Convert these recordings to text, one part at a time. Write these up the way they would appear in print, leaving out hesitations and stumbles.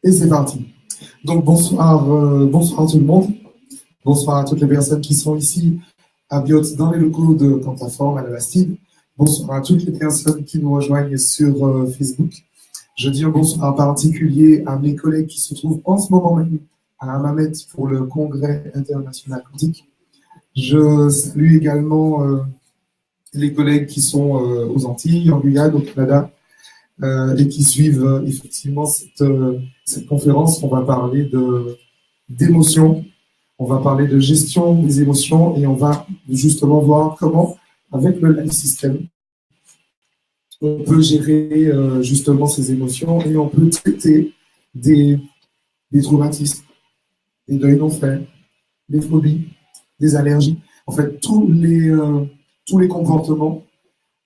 Et c'est parti. Donc bonsoir tout le monde. Bonsoir à toutes les personnes qui sont ici à Biot dans les locaux de Plantaforme à la Bastide. Bonsoir à toutes les personnes qui nous rejoignent sur Facebook. Je dis un bonsoir en particulier à mes collègues qui se trouvent en ce moment même à Hammamet pour le Congrès international quantique. Je salue également les collègues qui sont aux Antilles, en Guyane, au Canada, et qui suivent effectivement cette conférence. On va parler d'émotions, on va parler de gestion des émotions et on va justement voir comment, avec le life system, on peut gérer justement ces émotions et on peut traiter des traumatismes, des deuils non faits, des phobies, des allergies. En fait, tous les comportements,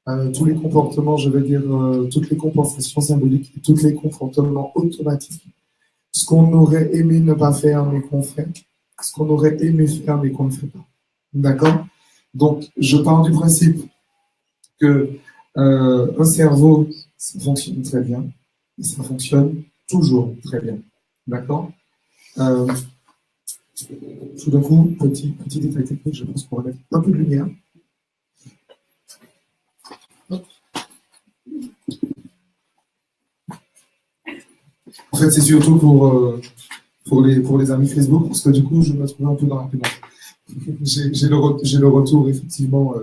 je veux dire, toutes les compensations symboliques, tous les comportements automatiques. Ce qu'on aurait aimé ne pas faire, mais qu'on fait. Ce qu'on aurait aimé faire, mais qu'on ne fait pas. D'accord? Donc, je pars du principe que un cerveau, ça fonctionne très bien, et ça fonctionne toujours très bien. D'accord? Tout d'un coup, petit détail technique, je pense qu'on va mettre un peu de lumière. En fait, c'est surtout pour les amis Facebook, parce que du coup, je me trouvais un peu dans la pénombre. J'ai le retour, effectivement,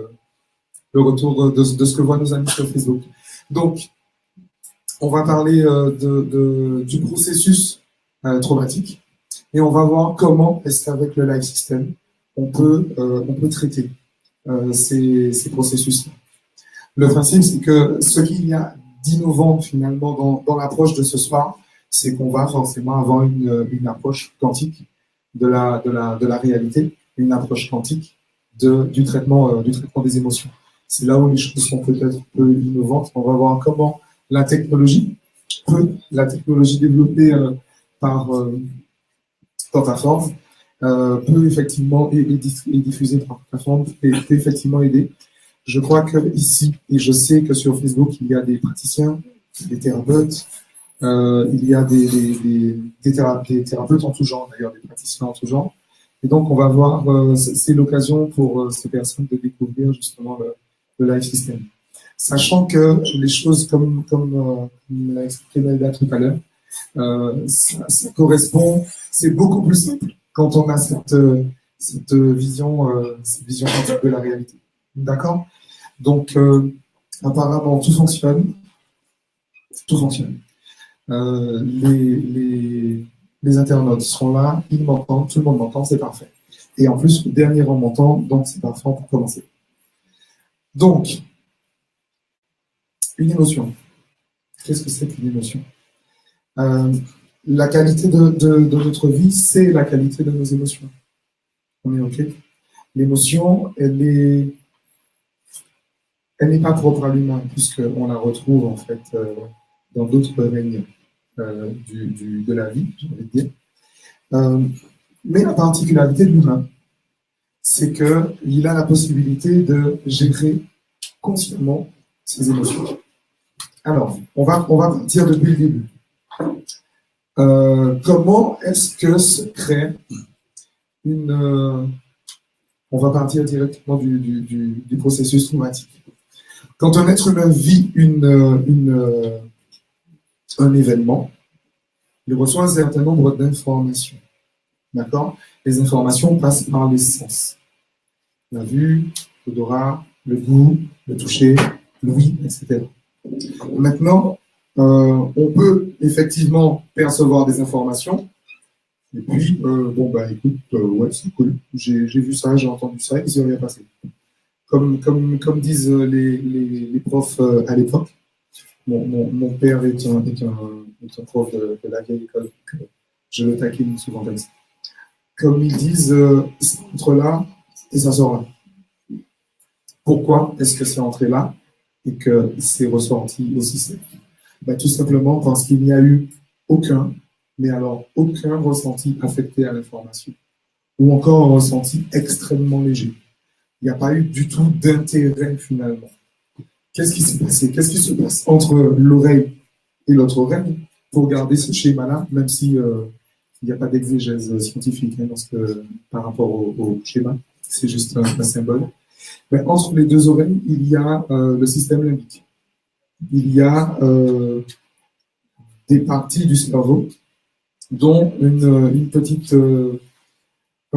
le retour de ce que voient nos amis sur Facebook. Donc, on va parler du processus traumatique et on va voir comment est-ce qu'avec le life system, on peut traiter ces processus-là. Le principe, c'est que ce qu'il y a d'innovant finalement dans l'approche de ce soir, c'est qu'on va forcément avoir une approche quantique de la réalité, une approche quantique du traitement des émotions. C'est là où les choses sont peut-être un peu innovantes. On va voir comment la technologie développée par Plantaforme peut effectivement, et diffusée par Plantaforme, peut effectivement aider. Je crois que ici, et je sais que sur Facebook, il y a des praticiens, des thérapeutes, il y a des thérapeutes en tout genre, d'ailleurs, des praticiens en tout genre. Et donc, on va voir, c'est l'occasion pour ces personnes de découvrir justement le life system. Sachant que les choses, comme l'a expliqué Maïda tout à l'heure, ça correspond, c'est beaucoup plus simple quand on a cette vision quantique de la réalité. D'accord? Donc, apparemment, tout fonctionne. Tout fonctionne. Les internautes seront là, ils m'entendent, tout le monde m'entend, c'est parfait. Et en plus, le dernier rang m'entend, donc c'est parfait pour commencer. Donc, une émotion. Qu'est-ce que c'est qu'une émotion? La qualité de notre vie, c'est la qualité de nos émotions. On est OK? L'émotion, elle n'est pas propre à l'humain, puisqu'on la retrouve en fait dans d'autres règnes de la vie, j'ai envie de dire. Mais la particularité de l'humain, c'est qu'il a la possibilité de gérer consciemment ses émotions. Alors, on va partir depuis le début. Comment est-ce que se crée on va partir directement du processus traumatique. Quand un être humain vit un événement, il reçoit un certain nombre d'informations. D'accord? Les informations passent par les sens. La vue, l'odorat, le goût, le toucher, l'ouïe, etc. Maintenant, on peut effectivement percevoir des informations. Et puis, écoute, ouais, c'est cool. J'ai vu ça, j'ai entendu ça, il s'est rien passé. Comme disent les profs à l'époque, mon père est un prof de la vieille école, donc je le taquine souvent comme ça. Comme ils disent, ça entre là et ça sort là. Pourquoi est-ce que c'est entré là et que c'est ressorti aussi sec? Tout simplement parce qu'il n'y a eu aucun ressenti affecté à l'information, ou encore un ressenti extrêmement léger. Il n'y a pas eu du tout d'intérêt finalement. Qu'est-ce qui s'est passé? Qu'est-ce qui se passe entre l'oreille et l'autre oreille? pour garder ce schéma-là, même si il n'y a pas d'exégèse scientifique par rapport au schéma, c'est juste un symbole. Mais entre les deux oreilles, il y a le système limbique. Il y a des parties du cerveau, dont un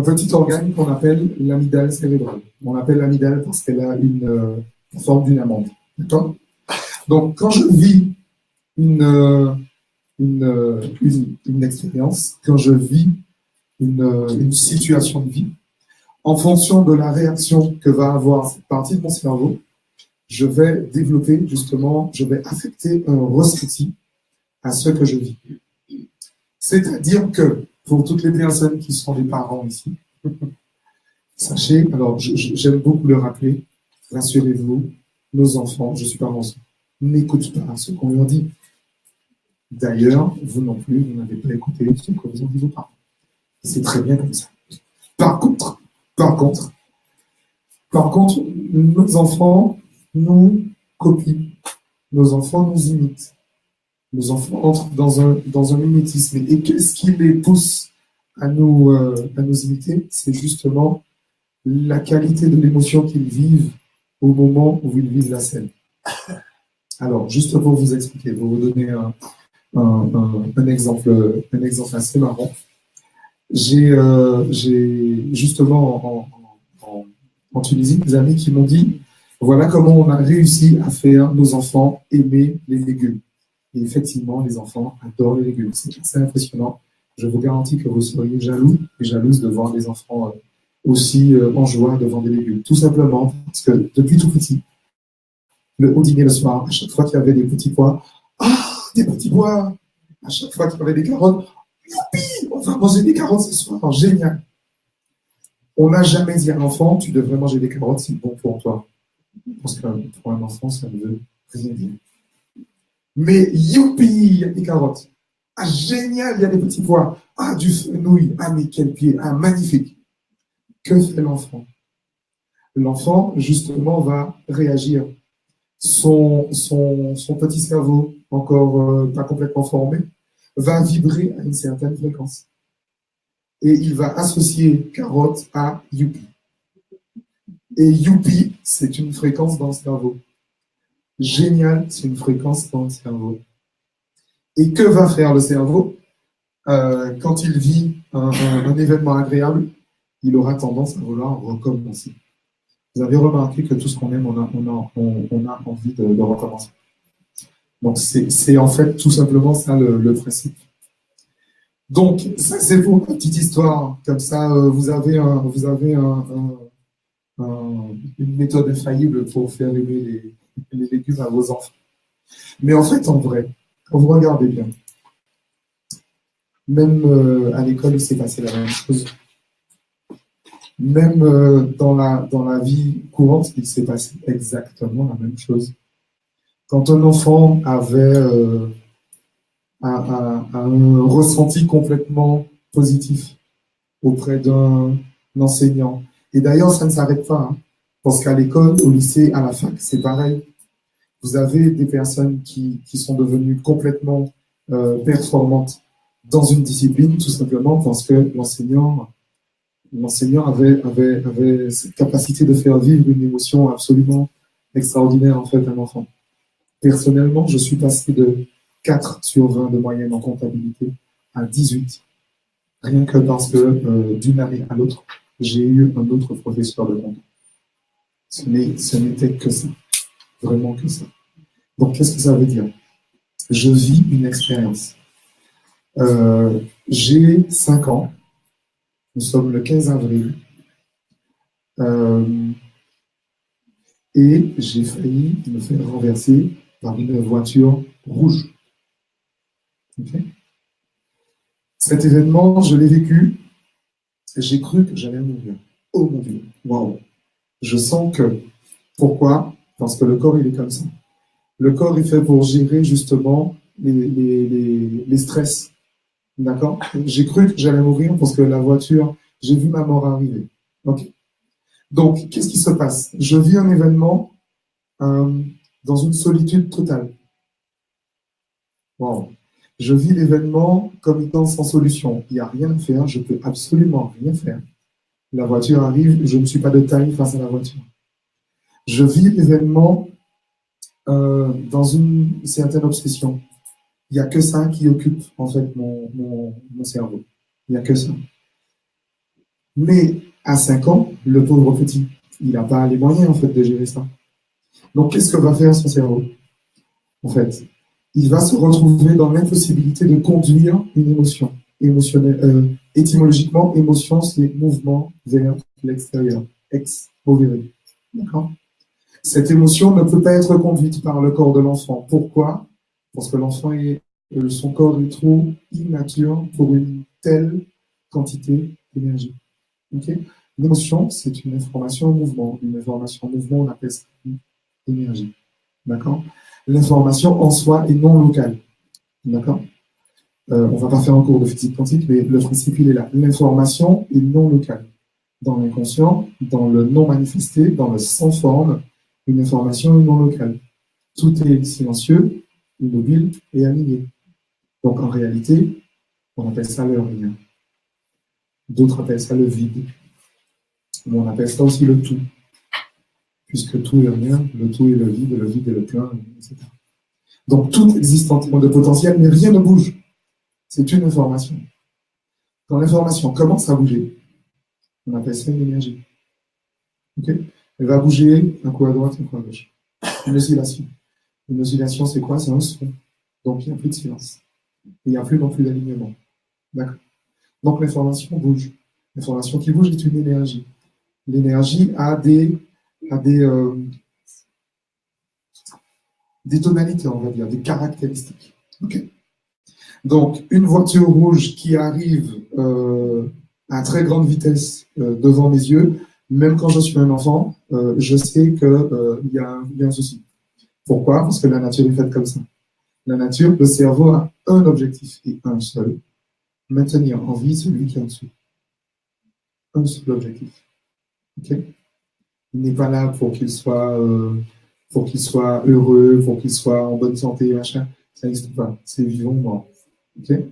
petit organe qu'on appelle l'amygdale cérébrale. On l'appelle l'amygdale parce qu'elle a une forme d'une amande. D'accord? Donc, quand je vis une expérience, quand je vis une situation de vie, en fonction de la réaction que va avoir cette partie de mon cerveau, je vais développer justement, je vais affecter un ressenti à ce que je vis. C'est-à-dire que, pour toutes les personnes qui sont des parents ici, sachez, alors j'aime beaucoup le rappeler, rassurez-vous, nos enfants, je suis parent, n'écoutent pas ce qu'on leur dit. D'ailleurs, vous non plus, vous n'avez pas écouté ce que vous en dites vos parents. C'est très bien comme ça. Par contre, nos enfants nous copient, nos enfants nous imitent. Nos enfants entrent dans un mimétisme. Et qu'est-ce qui les pousse à nous imiter? C'est justement la qualité de l'émotion qu'ils vivent au moment où ils vivent la scène. Alors, juste pour vous expliquer, pour vous donner un exemple assez marrant. J'ai justement en Tunisie des amis qui m'ont dit voilà comment on a réussi à faire nos enfants aimer les légumes. Et effectivement, les enfants adorent les légumes. C'est assez impressionnant. Je vous garantis que vous seriez jaloux et jalouse de voir des enfants aussi en joie devant des légumes. Tout simplement parce que depuis tout petit, au dîner le soir, à chaque fois qu'il y avait des petits pois, des petits pois! À chaque fois qu'il y avait des carottes, youpi, on va manger des carottes ce soir, génial! On n'a jamais dit à l'enfant, tu devrais manger des carottes, c'est bon pour toi. Parce que pour un enfant, ça ne veut rien dire. Mais youpi, il y a des carottes. Ah, génial, il y a des petits pois. Ah, du fenouil. Ah, mais quel pied. Ah, magnifique. Que fait l'enfant? L'enfant, justement, va réagir. Son petit cerveau, encore pas complètement formé, va vibrer à une certaine fréquence. Et il va associer carotte à youpi. Et youpi, c'est une fréquence dans le cerveau. Génial, c'est une fréquence dans le cerveau. Et que va faire le cerveau quand il vit un événement agréable? Il aura tendance à vouloir recommencer. Vous avez remarqué que tout ce qu'on aime, on a envie de recommencer. Donc, c'est en fait tout simplement ça le principe. Donc, ça, c'est pour une petite histoire. Comme ça, vous avez une méthode infaillible pour faire aimer les légumes à vos enfants. Mais en fait, en vrai, quand vous regardez bien, même à l'école, il s'est passé la même chose. Même dans la vie courante, il s'est passé exactement la même chose. Quand un enfant avait un ressenti complètement positif auprès d'un enseignant, et d'ailleurs, ça ne s'arrête pas, hein, parce qu'à l'école, au lycée, à la fac, c'est pareil. Vous avez des personnes qui sont devenues complètement performantes dans une discipline, tout simplement parce que l'enseignant avait cette capacité de faire vivre une émotion absolument extraordinaire, en fait, à un enfant. Personnellement, je suis passé de 4 sur 20 de moyenne en comptabilité à 18, rien que parce que d'une année à l'autre, j'ai eu un autre professeur de compte. Ce n'était que ça, vraiment que ça. Donc, qu'est-ce que ça veut dire? Je vis une expérience. J'ai 5 ans. Nous sommes le 15 avril. Et j'ai failli me faire renverser par une voiture rouge. Okay? Cet événement, je l'ai vécu. J'ai cru que j'allais mourir. Oh mon Dieu, waouh! Je sens que. Pourquoi? Parce que le corps, il est comme ça. Le corps est fait pour gérer justement les stress. D'accord? J'ai cru que j'allais mourir parce que la voiture, j'ai vu ma mort arriver. Ok. Donc, qu'est-ce qui se passe? Je vis un événement dans une solitude totale. Wow. Je vis l'événement comme étant sans solution. Il n'y a rien à faire, je ne peux absolument rien faire. La voiture arrive, je ne suis pas de taille face à la voiture. Je vis l'événement dans une certaine obsession. Il n'y a que ça qui occupe en fait mon cerveau. Il n'y a que ça. Mais à 5 ans, le pauvre petit, il n'a pas les moyens en fait de gérer ça. Donc qu'est-ce que va faire son cerveau? En fait, il va se retrouver dans l'impossibilité de conduire une émotion. Étymologiquement, émotion, c'est mouvement vers l'extérieur. Ex movere. D'accord? Cette émotion ne peut pas être conduite par le corps de l'enfant. Pourquoi? Parce que son corps est trop immature pour une telle quantité d'énergie. Okay? L'émotion, c'est une information en mouvement. Une information en mouvement, on appelle ça énergie. D'accord? L'information en soi est non locale. D'accord? On ne va pas faire un cours de physique quantique, mais le principe, il est là. L'information est non locale. Dans l'inconscient, dans le non manifesté, dans le sans forme, une information est non locale. Tout est silencieux, immobile et aligné. Donc en réalité, on appelle ça le rien. D'autres appellent ça le vide. Mais on appelle ça aussi le tout. Puisque tout est rien, le tout est le vide est le plein, etc. Donc tout existe en termes de potentiel, mais rien ne bouge. C'est une information. Quand l'information commence à bouger, on appelle ça une énergie. Okay? Elle va bouger un coup à droite, un coup à gauche. Une oscillation. Une oscillation, c'est quoi? C'est un son. Donc il n'y a plus de silence. Et il n'y a plus non plus d'alignement. D'accord? Donc l'information bouge. L'information qui bouge est une énergie. L'énergie a des tonalités, on va dire, des caractéristiques. Okay? Donc, une voiture rouge qui arrive à très grande vitesse devant mes yeux, même quand je suis un enfant, je sais qu'il y a un souci. Pourquoi? Parce que la nature est faite comme ça. La nature, le cerveau a un objectif et un seul, maintenir en vie celui qui est en dessous. Un seul objectif. Okay? Il n'est pas là pour qu'il soit heureux, pour qu'il soit en bonne santé, machin. Ça n'existe pas. C'est vivant ou mort. Okay?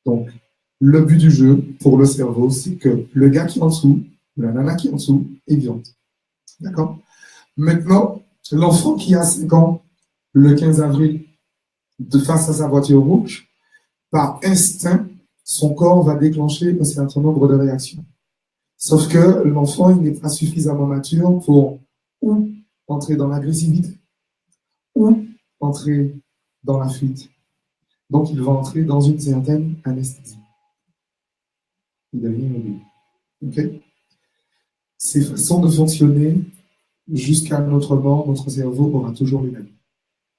Donc, le but du jeu pour le cerveau, c'est que le gars qui est en dessous, la nana qui est en dessous, est vivante. D'accord? Maintenant, l'enfant qui a 5 ans, le 15 avril, face à sa voiture rouge, par instinct, son corps va déclencher un certain nombre de réactions. Sauf que l'enfant, il n'est pas suffisamment mature pour ou entrer dans l'agressivité ou entrer dans la fuite. Donc, il va entrer dans une certaine anesthésie. Il devient immobile. Okay? Ces façons de fonctionner, jusqu'à notre mort, notre cerveau aura toujours les mêmes.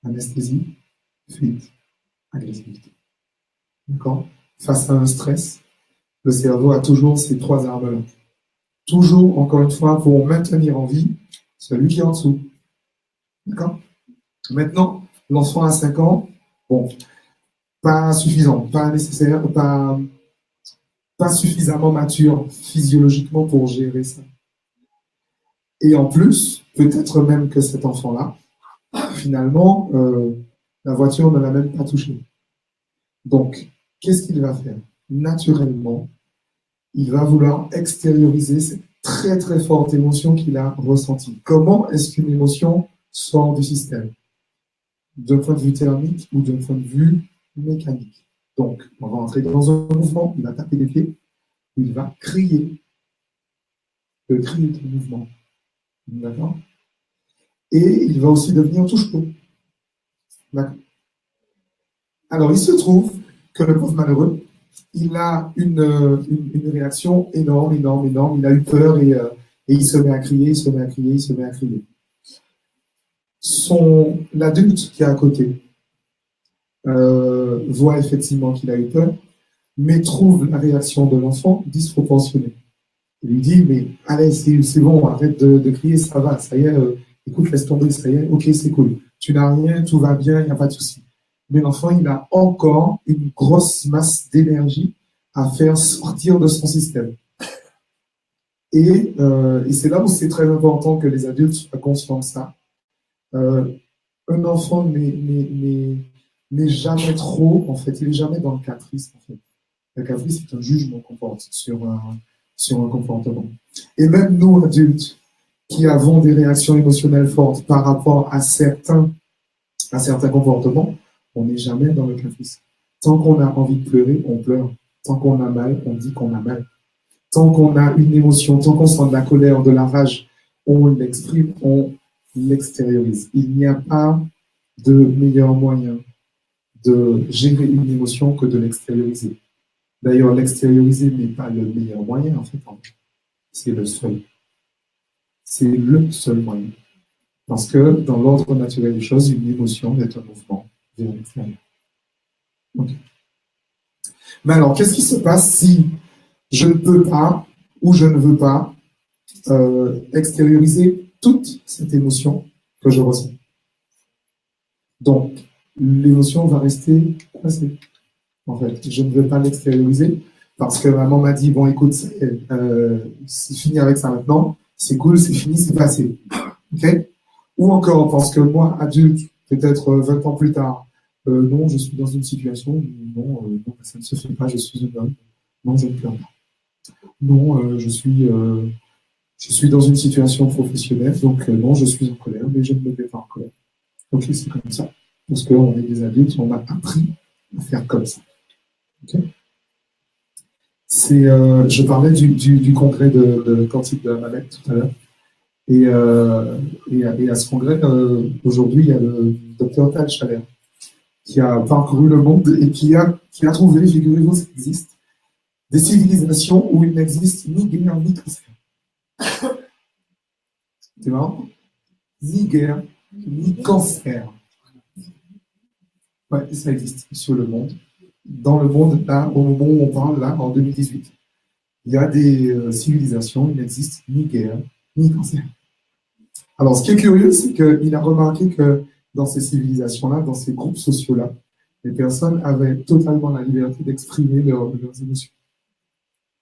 Anesthésie, fuite, agressivité. D'accord? Face à un stress, le cerveau a toujours ces 3 armes-là. Toujours, encore une fois, pour maintenir en vie celui qui est en dessous. D'accord? Maintenant, l'enfant à 5 ans, bon, pas suffisant, pas nécessaire, pas suffisamment mature physiologiquement pour gérer ça. Et en plus, peut-être même que cet enfant-là, finalement, la voiture ne l'a même pas touché. Donc, qu'est-ce qu'il va faire? Naturellement, il va vouloir extérioriser cette très très forte émotion qu'il a ressentie. Comment est-ce qu'une émotion sort du système? D'un point de vue thermique ou d'un point de vue mécanique. Donc, on va entrer dans un mouvement, il va taper des pieds, il va crier. Le cri est un mouvement. D'accord? Et il va aussi devenir touche-peau. D'accord? Alors, il se trouve que le pauvre malheureux, il a une réaction énorme. Il a eu peur et il se met à crier. L'adulte qui est à côté voit effectivement qu'il a eu peur, mais trouve la réaction de l'enfant disproportionnée. Il lui dit, mais allez, c'est bon, arrête de crier, ça va, ça y est, écoute, laisse tomber, ça y est, ok, c'est cool. Tu n'as rien, tout va bien, il n'y a pas de souci. Mais l'enfant, il a encore une grosse masse d'énergie à faire sortir de son système. Et c'est là où c'est très important que les adultes soient conscients de ça. Un enfant n'est jamais trop, en fait, il n'est jamais dans le caprice, en fait. Le caprice, c'est un jugement qu'on porte sur un comportement. Et même nous, adultes, qui avons des réactions émotionnelles fortes par rapport à certains comportements, on n'est jamais dans le caprice. Tant qu'on a envie de pleurer, on pleure. Tant qu'on a mal, on dit qu'on a mal. Tant qu'on a une émotion, tant qu'on sent de la colère, de la rage, on l'exprime, on l'extériorise. Il n'y a pas de meilleur moyen de gérer une émotion que de l'extérioriser. D'ailleurs, l'extérioriser n'est pas le meilleur moyen, en fait. C'est le seul. C'est le seul moyen. Parce que dans l'ordre naturel des choses, une émotion est un mouvement vers l'extérieur. Okay. Mais alors, qu'est-ce qui se passe si je ne peux pas ou je ne veux pas extérioriser toute cette émotion que je ressens? Donc, l'émotion va rester coincée. En fait, je ne veux pas l'extérioriser parce que maman m'a dit, bon, écoute, c'est fini avec ça maintenant, c'est cool, c'est fini, c'est passé. Okay? Ou encore, parce que moi, adulte, peut-être 20 ans plus tard, non, je suis dans une situation où non, ça ne se fait pas, je suis un homme. Non, je ne pleure pas. Non, je suis dans une situation professionnelle, donc non, je suis en colère, mais je ne me mets pas en colère. Ok, c'est comme ça. Parce qu'on est des adultes, on a appris à faire comme ça. Okay. Je parlais du congrès de quantique de la Manette tout à l'heure. Et à ce congrès, aujourd'hui, il y a le docteur Tal Chalère qui a parcouru le monde et qui a trouvé, figurez-vous, ça existe, des civilisations où il n'existe ni guerre ni cancer. C'est marrant? Ni guerre ni cancer. Ouais, ça existe sur le monde. Dans le monde, là, au moment où on parle, là, en 2018, il y a des civilisations où il n'existe ni guerre ni cancer. Alors, ce qui est curieux, c'est qu'il a remarqué que dans ces civilisations-là, dans ces groupes sociaux-là, les personnes avaient totalement la liberté d'exprimer leurs émotions.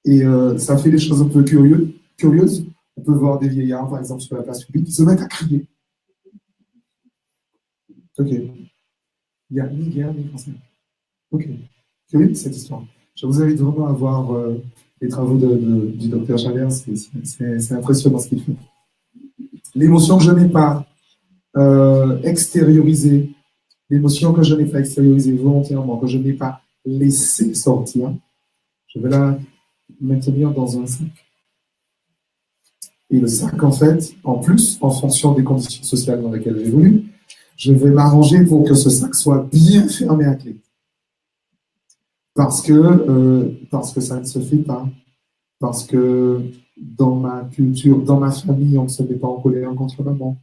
Et ça fait des choses un peu curieuses. On peut voir des vieillards, par exemple, sur la place publique, qui se mettent à crier. Ok. Il n'y a ni guerre, ni cancer. Ok. Curieux, cette histoire. Je vous invite vraiment à voir les travaux du docteur Chalère. C'est impressionnant ce qu'il fait. L'émotion que je n'ai pas extériorisée, l'émotion que je n'ai pas extériorisée volontairement, que je n'ai pas laissée sortir, je vais la maintenir dans un sac. Et le sac, en fait, en plus, en fonction des conditions sociales dans lesquelles j'évolue, je vais m'arranger pour que ce sac soit bien fermé à clé. Parce que ça ne se fait pas. Parce que dans ma culture, dans ma famille, on ne se met pas en colère contre maman.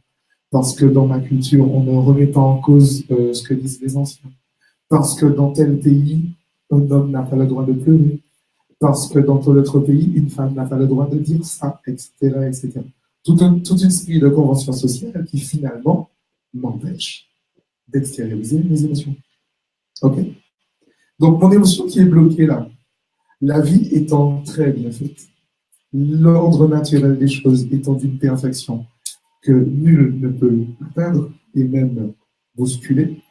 Parce que dans ma culture, on ne remet pas en cause ce que disent les anciens. Parce que dans tel pays, un homme n'a pas le droit de pleurer. Parce que dans tel autre pays, une femme n'a pas le droit de dire ça, etc., etc. Toute une série de conventions sociales qui finalement m'empêchent d'extérioriser mes émotions. Ok. Donc mon émotion qui est bloquée là, la vie étant très bien faite, l'ordre naturel des choses étant d'une perfection que nul ne peut atteindre et même bousculer,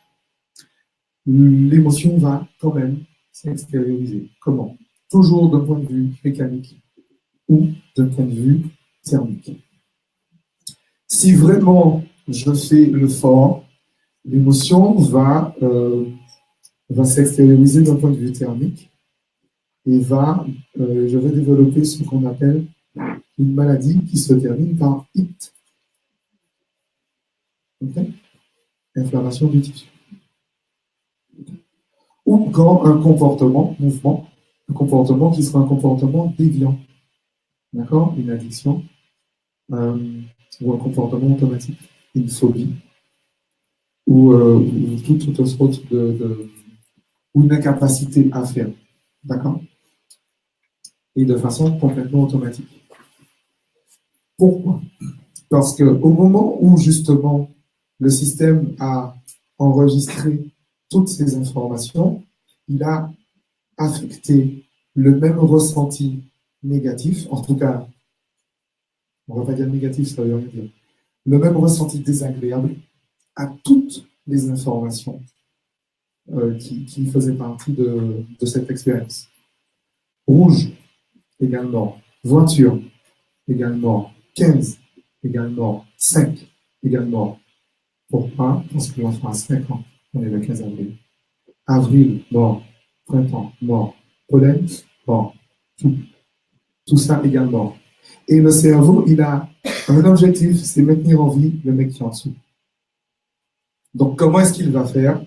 l'émotion va quand même s'extérioriser. Comment? Toujours d'un point de vue mécanique ou d'un point de vue thermique. Si vraiment je fais le fort, l'émotion va s'extérioriser d'un point de vue thermique et je vais développer ce qu'on appelle une maladie qui se termine par IT. Okay? Inflammation du tissu. Ou quand un mouvement, un comportement qui sera un comportement déviant. D'accord? Une addiction ou un comportement automatique, une phobie ou toute autre sorte ou une incapacité à faire. D'accord? Et de façon complètement automatique. Pourquoi? Parce qu'au moment où justement le système a enregistré toutes ces informations, il a affecté le même ressenti négatif, en tout cas, on ne va pas dire négatif, ça veut rien dire, le même ressenti désagréable à toutes les informations qui faisaient partie de cette expérience. Rouge égale mort. Voiture égale mort. 15 égale mort. 5 égale mort. Pourquoi? Parce que l'enfant a 5 ans. On est le 15 avril. Avril, mort. Printemps, mort. Pollen, mort. Tout ça égale mort. Et le cerveau, il a un objectif, c'est maintenir en vie le mec qui est en dessous. Donc, comment est-ce qu'il va faire?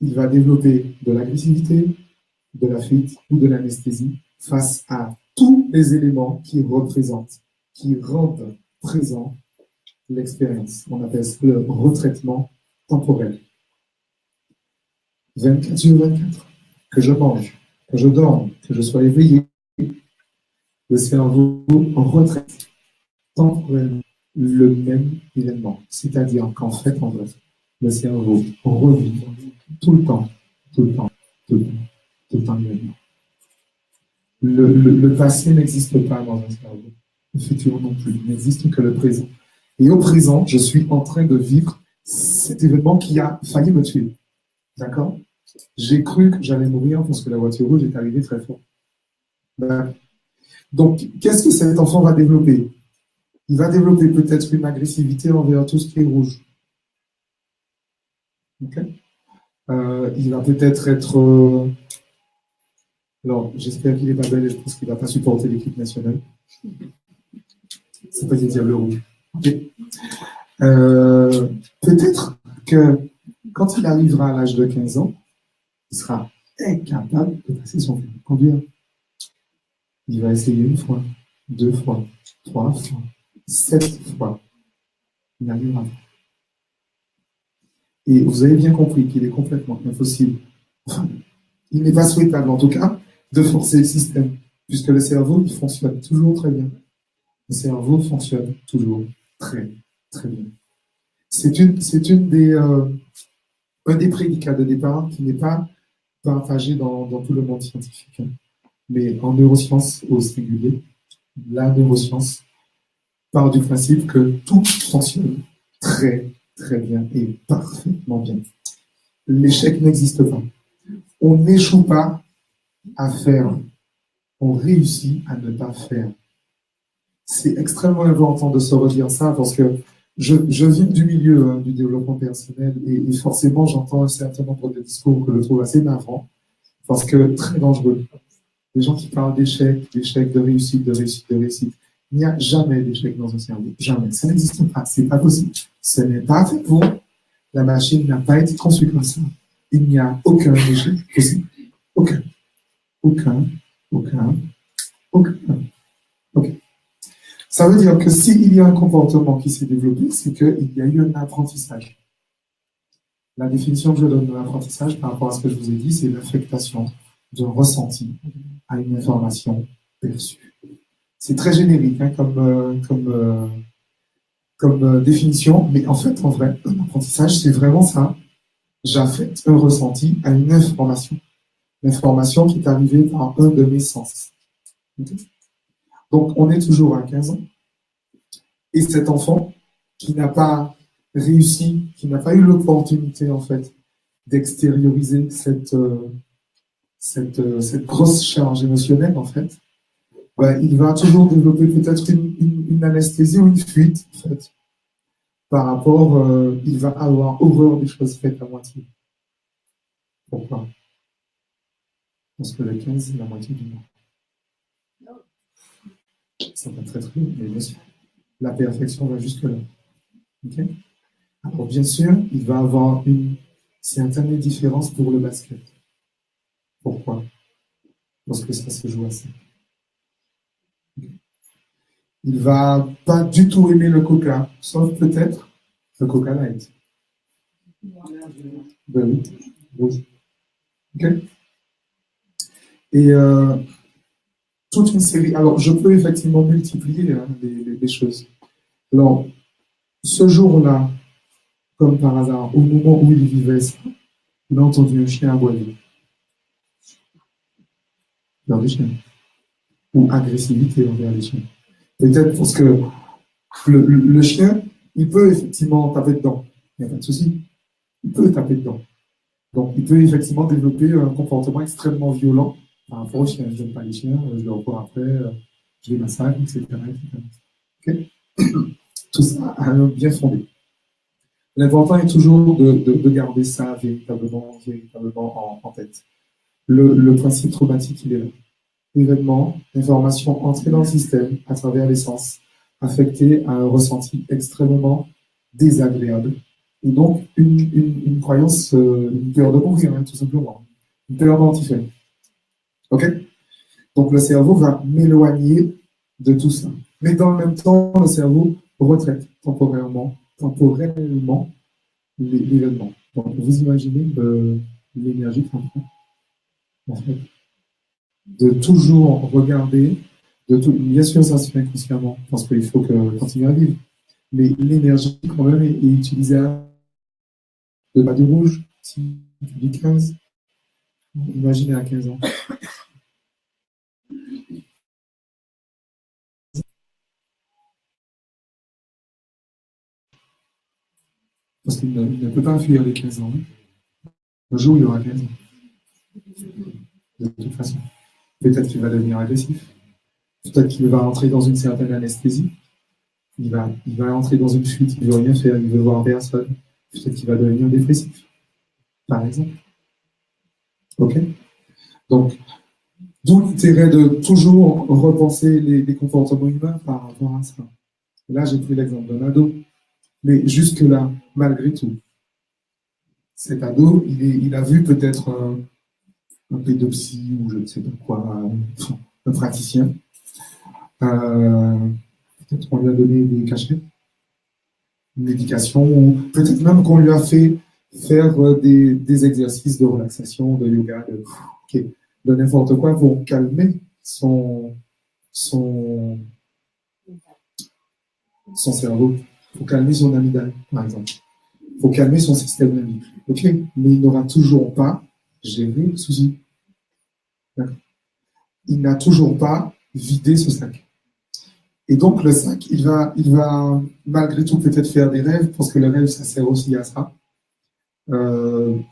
Il va développer de l'agressivité, de la fuite ou de l'anesthésie face à tous les éléments qui représentent, qui rendent présent l'expérience. On appelle ça le retraitement temporel. 24 sur 24, que je mange, que je dorme, que je sois éveillé, le cerveau retraite temporellement le même événement. C'est-à-dire qu'en fait, en vrai, le cerveau revit tout le temps l'événement. Le passé n'existe pas dans un cerveau. Le futur non plus. Il n'existe que le présent. Et au présent, je suis en train de vivre cet événement qui a failli me tuer. D'accord? J'ai cru que j'allais mourir parce que la voiture rouge est arrivée très fort. Donc, qu'est-ce que cet enfant va développer? Il va développer peut-être une agressivité envers tout ce qui est rouge. Okay? Il va peut-être être... Alors, j'espère qu'il n'est pas belle et je pense qu'il ne va pas supporter l'équipe nationale. C'est pas des diables rouges. Okay. Peut-être que quand il arrivera à l'âge de 15 ans, il sera incapable de passer son permis de conduire. Il va essayer 1 fois, 2 fois, 3 fois, 7 fois. Il n'arrivera pas. Et vous avez bien compris qu'il est complètement impossible, enfin, il n'est pas souhaitable en tout cas, de forcer le système, puisque le cerveau, il fonctionne toujours très bien. Le cerveau fonctionne toujours très, très bien. C'est un des prédicats de départ qui n'est pas partagé dans tout le monde scientifique. Mais en neurosciences au singulier, la neuroscience part du principe que tout fonctionne très, très bien et parfaitement bien. L'échec n'existe pas. On n'échoue pas à faire. On réussit à ne pas faire. C'est extrêmement important de se redire ça parce que je viens du milieu du développement personnel et forcément j'entends un certain nombre de discours que je trouve assez navrants parce que très dangereux. Les gens qui parlent d'échec, de réussite, de réussite, de réussite. Il n'y a jamais d'échec dans un cerveau. Jamais. Ça n'existe pas. C'est pas possible. Ce n'est pas fait pour. La machine n'a pas été conçue comme ça. Il n'y a aucun échec possible. Aucun. Ok. Ça veut dire que s'il y a un comportement qui s'est développé, c'est qu'il y a eu un apprentissage. La définition que je donne de l'apprentissage par rapport à ce que je vous ai dit, c'est l'affectation d'un ressenti à une information perçue. C'est très générique hein, comme définition, mais en fait, en vrai, l'apprentissage, c'est vraiment ça. J'affecte un ressenti à une information. L'information qui est arrivée par un de mes sens. Okay? Donc, on est toujours à 15 ans. Et cet enfant qui n'a pas réussi, qui n'a pas eu l'opportunité, en fait, d'extérioriser cette grosse charge émotionnelle, en fait, ben, il va toujours développer peut-être une anesthésie ou une fuite, en fait. Par rapport, il va avoir horreur des choses faites à moitié. Pourquoi? Parce que le 15, c'est la moitié du monde. Ça va très très bien, mais bien sûr, la perfection va jusque-là. Okay? Alors, bien sûr, il va avoir une certaine différence pour le basket. Pourquoi? Parce que ça se joue à ça. Okay. Il va pas du tout aimer le coca, sauf peut-être le coca light. Ben oui, rouge. Ok? Et toute une série. Alors, je peux effectivement multiplier hein, les choses. Alors, ce jour-là, comme par hasard, au moment où il vivait ça, il a entendu un chien aboyer. Vers des chiens. Ou agressivité envers les chiens. Peut-être parce que le chien, il peut effectivement taper dedans. Il n'y a pas de souci. Il peut taper dedans. Donc, il peut effectivement développer un comportement extrêmement violent par rapport aux chiens. Je n'aime pas les chiens, je les recours après, je les massacre, etc. Okay. Tout ça a un bien fondé. L'important est toujours de garder ça véritablement en tête. Le principe traumatique, il est là. Événement, information entrée dans le système à travers les sens, affectée à un ressenti extrêmement désagréable. Et donc, une croyance, une peur de mourir, hein, tout simplement. Une peur d'identifier. OK? Donc, le cerveau va m'éloigner de tout ça. Mais dans le même temps, le cerveau retraite temporairement l'événement. Donc, vous imaginez l'énergie qu'on prend, en fait, de toujours regarder, bien sûr, ça se fait inconsciemment, parce qu'il faut continuer à vivre. Mais l'énergie, quand même, est utilisée de pas du rouge, si du 15. Imaginez à 15 ans. Parce qu'il ne peut pas fuir les 15 ans. Le jour où il aura 15 ans. De toute façon. Peut-être qu'il va devenir agressif. Peut-être qu'il va entrer dans une certaine anesthésie. Il va entrer dans une fuite, il ne veut rien faire, il veut voir personne. Peut-être qu'il va devenir dépressif, par exemple. OK? Donc, d'où l'intérêt de toujours repenser les comportements humains par rapport à ça. Là, j'ai pris l'exemple d'un ado. Mais jusque-là, malgré tout, cet ado, il a vu peut-être un pédopsie ou je ne sais pas quoi, un praticien. Peut-être qu'on lui a donné des cachets, une médication, ou peut-être même qu'on lui a fait faire des exercices de relaxation, de yoga, de n'importe quoi pour calmer son cerveau, pour calmer son amygdale, par exemple, pour calmer son système limbique. OK? Mais il n'aura toujours pas géré le souci. Il n'a toujours pas vidé ce sac. Et donc, le sac, il va malgré tout peut-être faire des rêves, parce que le rêve, ça sert aussi à ça. Je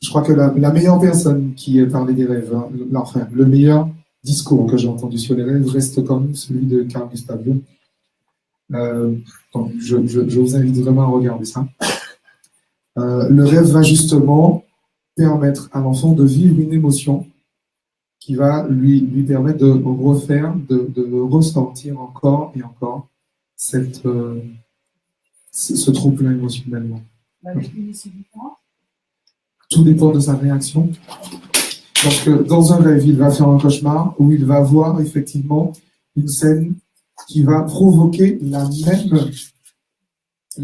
crois que la meilleure personne qui ait parlé des rêves, hein, enfin, le meilleur discours que j'ai entendu sur les rêves reste quand même celui de Carl Gustav Jung. Donc, je vous invite vraiment à regarder ça. Le rêve va justement permettre à l'enfant de vivre une émotion qui va lui permettre de refaire, de ressentir encore et encore ce trouble émotionnellement. Tout dépend de sa réaction. Parce que dans un rêve, il va faire un cauchemar où il va voir effectivement une scène qui va provoquer la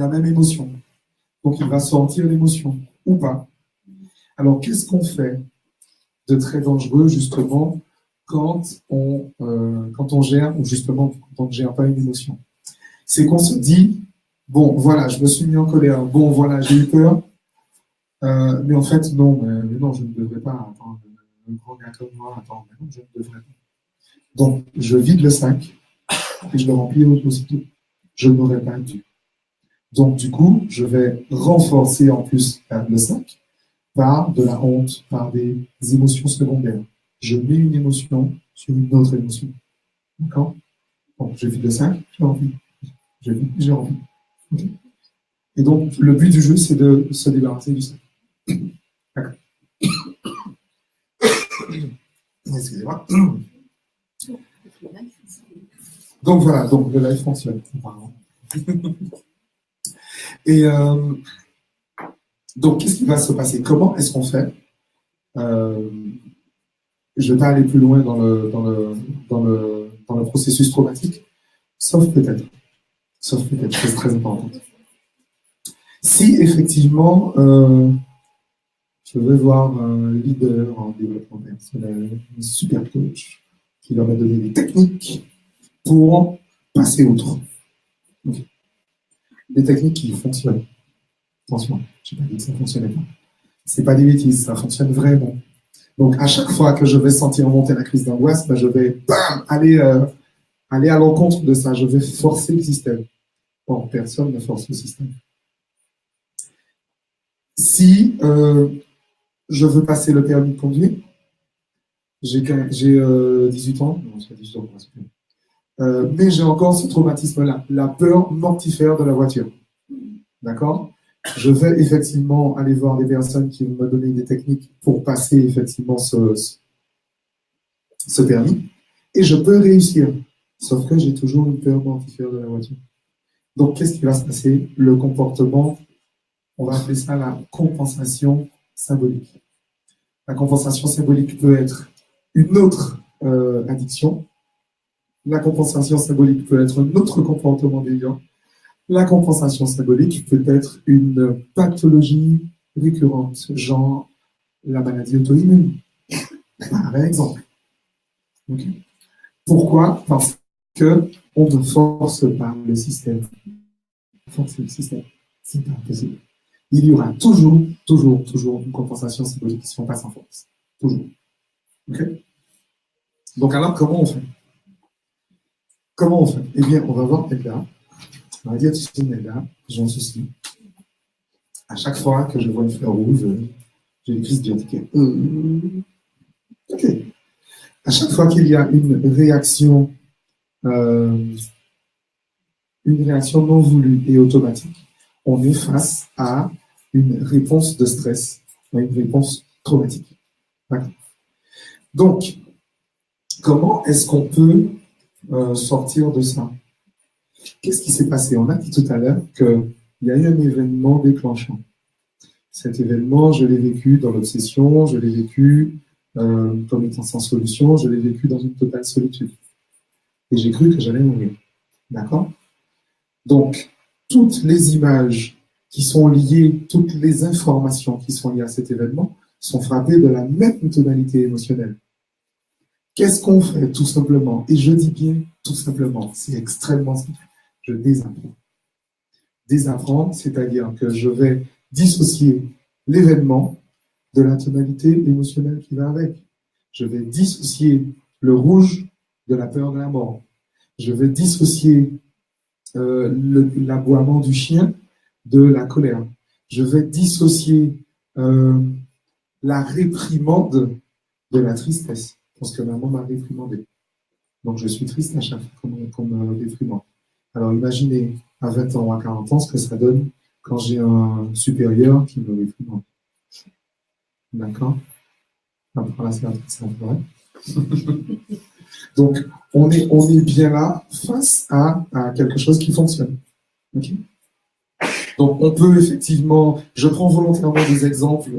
même émotion. Donc il va sortir l'émotion ou pas. Alors qu'est-ce qu'on fait de très dangereux justement quand on gère, ou justement quand on ne gère pas une émotion? C'est qu'on se dit, bon voilà, je me suis mis en colère, bon voilà, j'ai eu peur, mais en fait non, mais non, je ne devrais pas attendre. Un grand gars comme moi, attends, mais non, je ne devrais pas. Donc, je vide le sac et je le remplis aussitôt. Je n'aurais pas dû. Donc, du coup, je vais renforcer en plus le sac par de la honte, par des émotions secondaires. Je mets une émotion sur une autre émotion. D'accord? Donc, je vide le sac, je le remplis. Je vide, je le remplis. Okay. Et donc, le but du jeu, c'est de se débarrasser du sac. D'accord. Excusez-moi. Donc voilà, donc le live fonctionne. Et donc, qu'est-ce qui va se passer? Comment est-ce qu'on fait? Je ne vais pas aller plus loin dans le processus traumatique, sauf peut-être, c'est très important. Si effectivement, je vais voir un leader en développement personnel, un super coach, qui va me donner des techniques pour passer outre. Okay. Des techniques qui fonctionnent. Attention, je n'ai pas dit que ça ne fonctionnait pas. Ce n'est pas des bêtises, ça fonctionne vraiment. Donc, à chaque fois que je vais sentir monter la crise d'angoisse, ben, je vais aller à l'encontre de ça. Je vais forcer le système. Bon, personne ne force le système. Si je veux passer le permis de conduire, j'ai 18 ans, non, j'ai 18 ans, mais j'ai encore ce traumatisme-là, la peur mortifère de la voiture. D'accord? Je vais effectivement aller voir des personnes qui vont me donner des techniques pour passer effectivement ce permis, et je peux réussir. Sauf que j'ai toujours une peur mortifère de la voiture. Donc, qu'est-ce qui va se passer? Le comportement, on va appeler ça la compensation symbolique. La compensation symbolique peut être une autre addiction. La compensation symbolique peut être un autre comportement déviant. La compensation symbolique peut être une pathologie récurrente, genre la maladie auto-immune, par exemple. Okay. Pourquoi? Parce qu'on ne force pas le système. Forcer le système, c'est pas possible. Il y aura toujours une compensation symbolique si on passe en force. Toujours. Okay. Donc alors, comment on fait? Comment on fait? Eh bien, on va voir Elda. On va dire, tu sais, Elda, j'ai un souci. À chaque fois que je vois une fleur rouge, j'ai des crises biantiques. Ok. À chaque fois qu'il y a une réaction non voulue et automatique, on est face à une réponse de stress, à une réponse traumatique. Donc, comment est-ce qu'on peut sortir de ça? Qu'est-ce qui s'est passé? On a dit tout à l'heure qu'il y a eu un événement déclenchant. Cet événement, je l'ai vécu dans l'obsession, je l'ai vécu comme étant sans solution, je l'ai vécu dans une totale solitude. Et j'ai cru que j'allais mourir. D'accord? Donc, toutes les images qui sont liées, toutes les informations qui sont liées à cet événement sont frappées de la même tonalité émotionnelle. Qu'est-ce qu'on fait? Tout simplement, et je dis bien tout simplement, c'est extrêmement simple, je désapprends. Désapprendre, c'est-à-dire que je vais dissocier l'événement de la tonalité émotionnelle qui va avec. Je vais dissocier le rouge de la peur de la mort. Je vais dissocier l'aboiement du chien de la colère. Je vais dissocier la réprimande de la tristesse, parce que maman m'a réprimandé. Donc je suis triste à chaque fois qu'on me réprimande. Alors imaginez à 20 ans ou à 40 ans ce que ça donne quand j'ai un supérieur qui me réprimande. D'accord? Là, c'est un peu vrai. Donc, on est bien là face à quelque chose qui fonctionne. Okay. Donc, on peut effectivement, je prends volontairement des exemples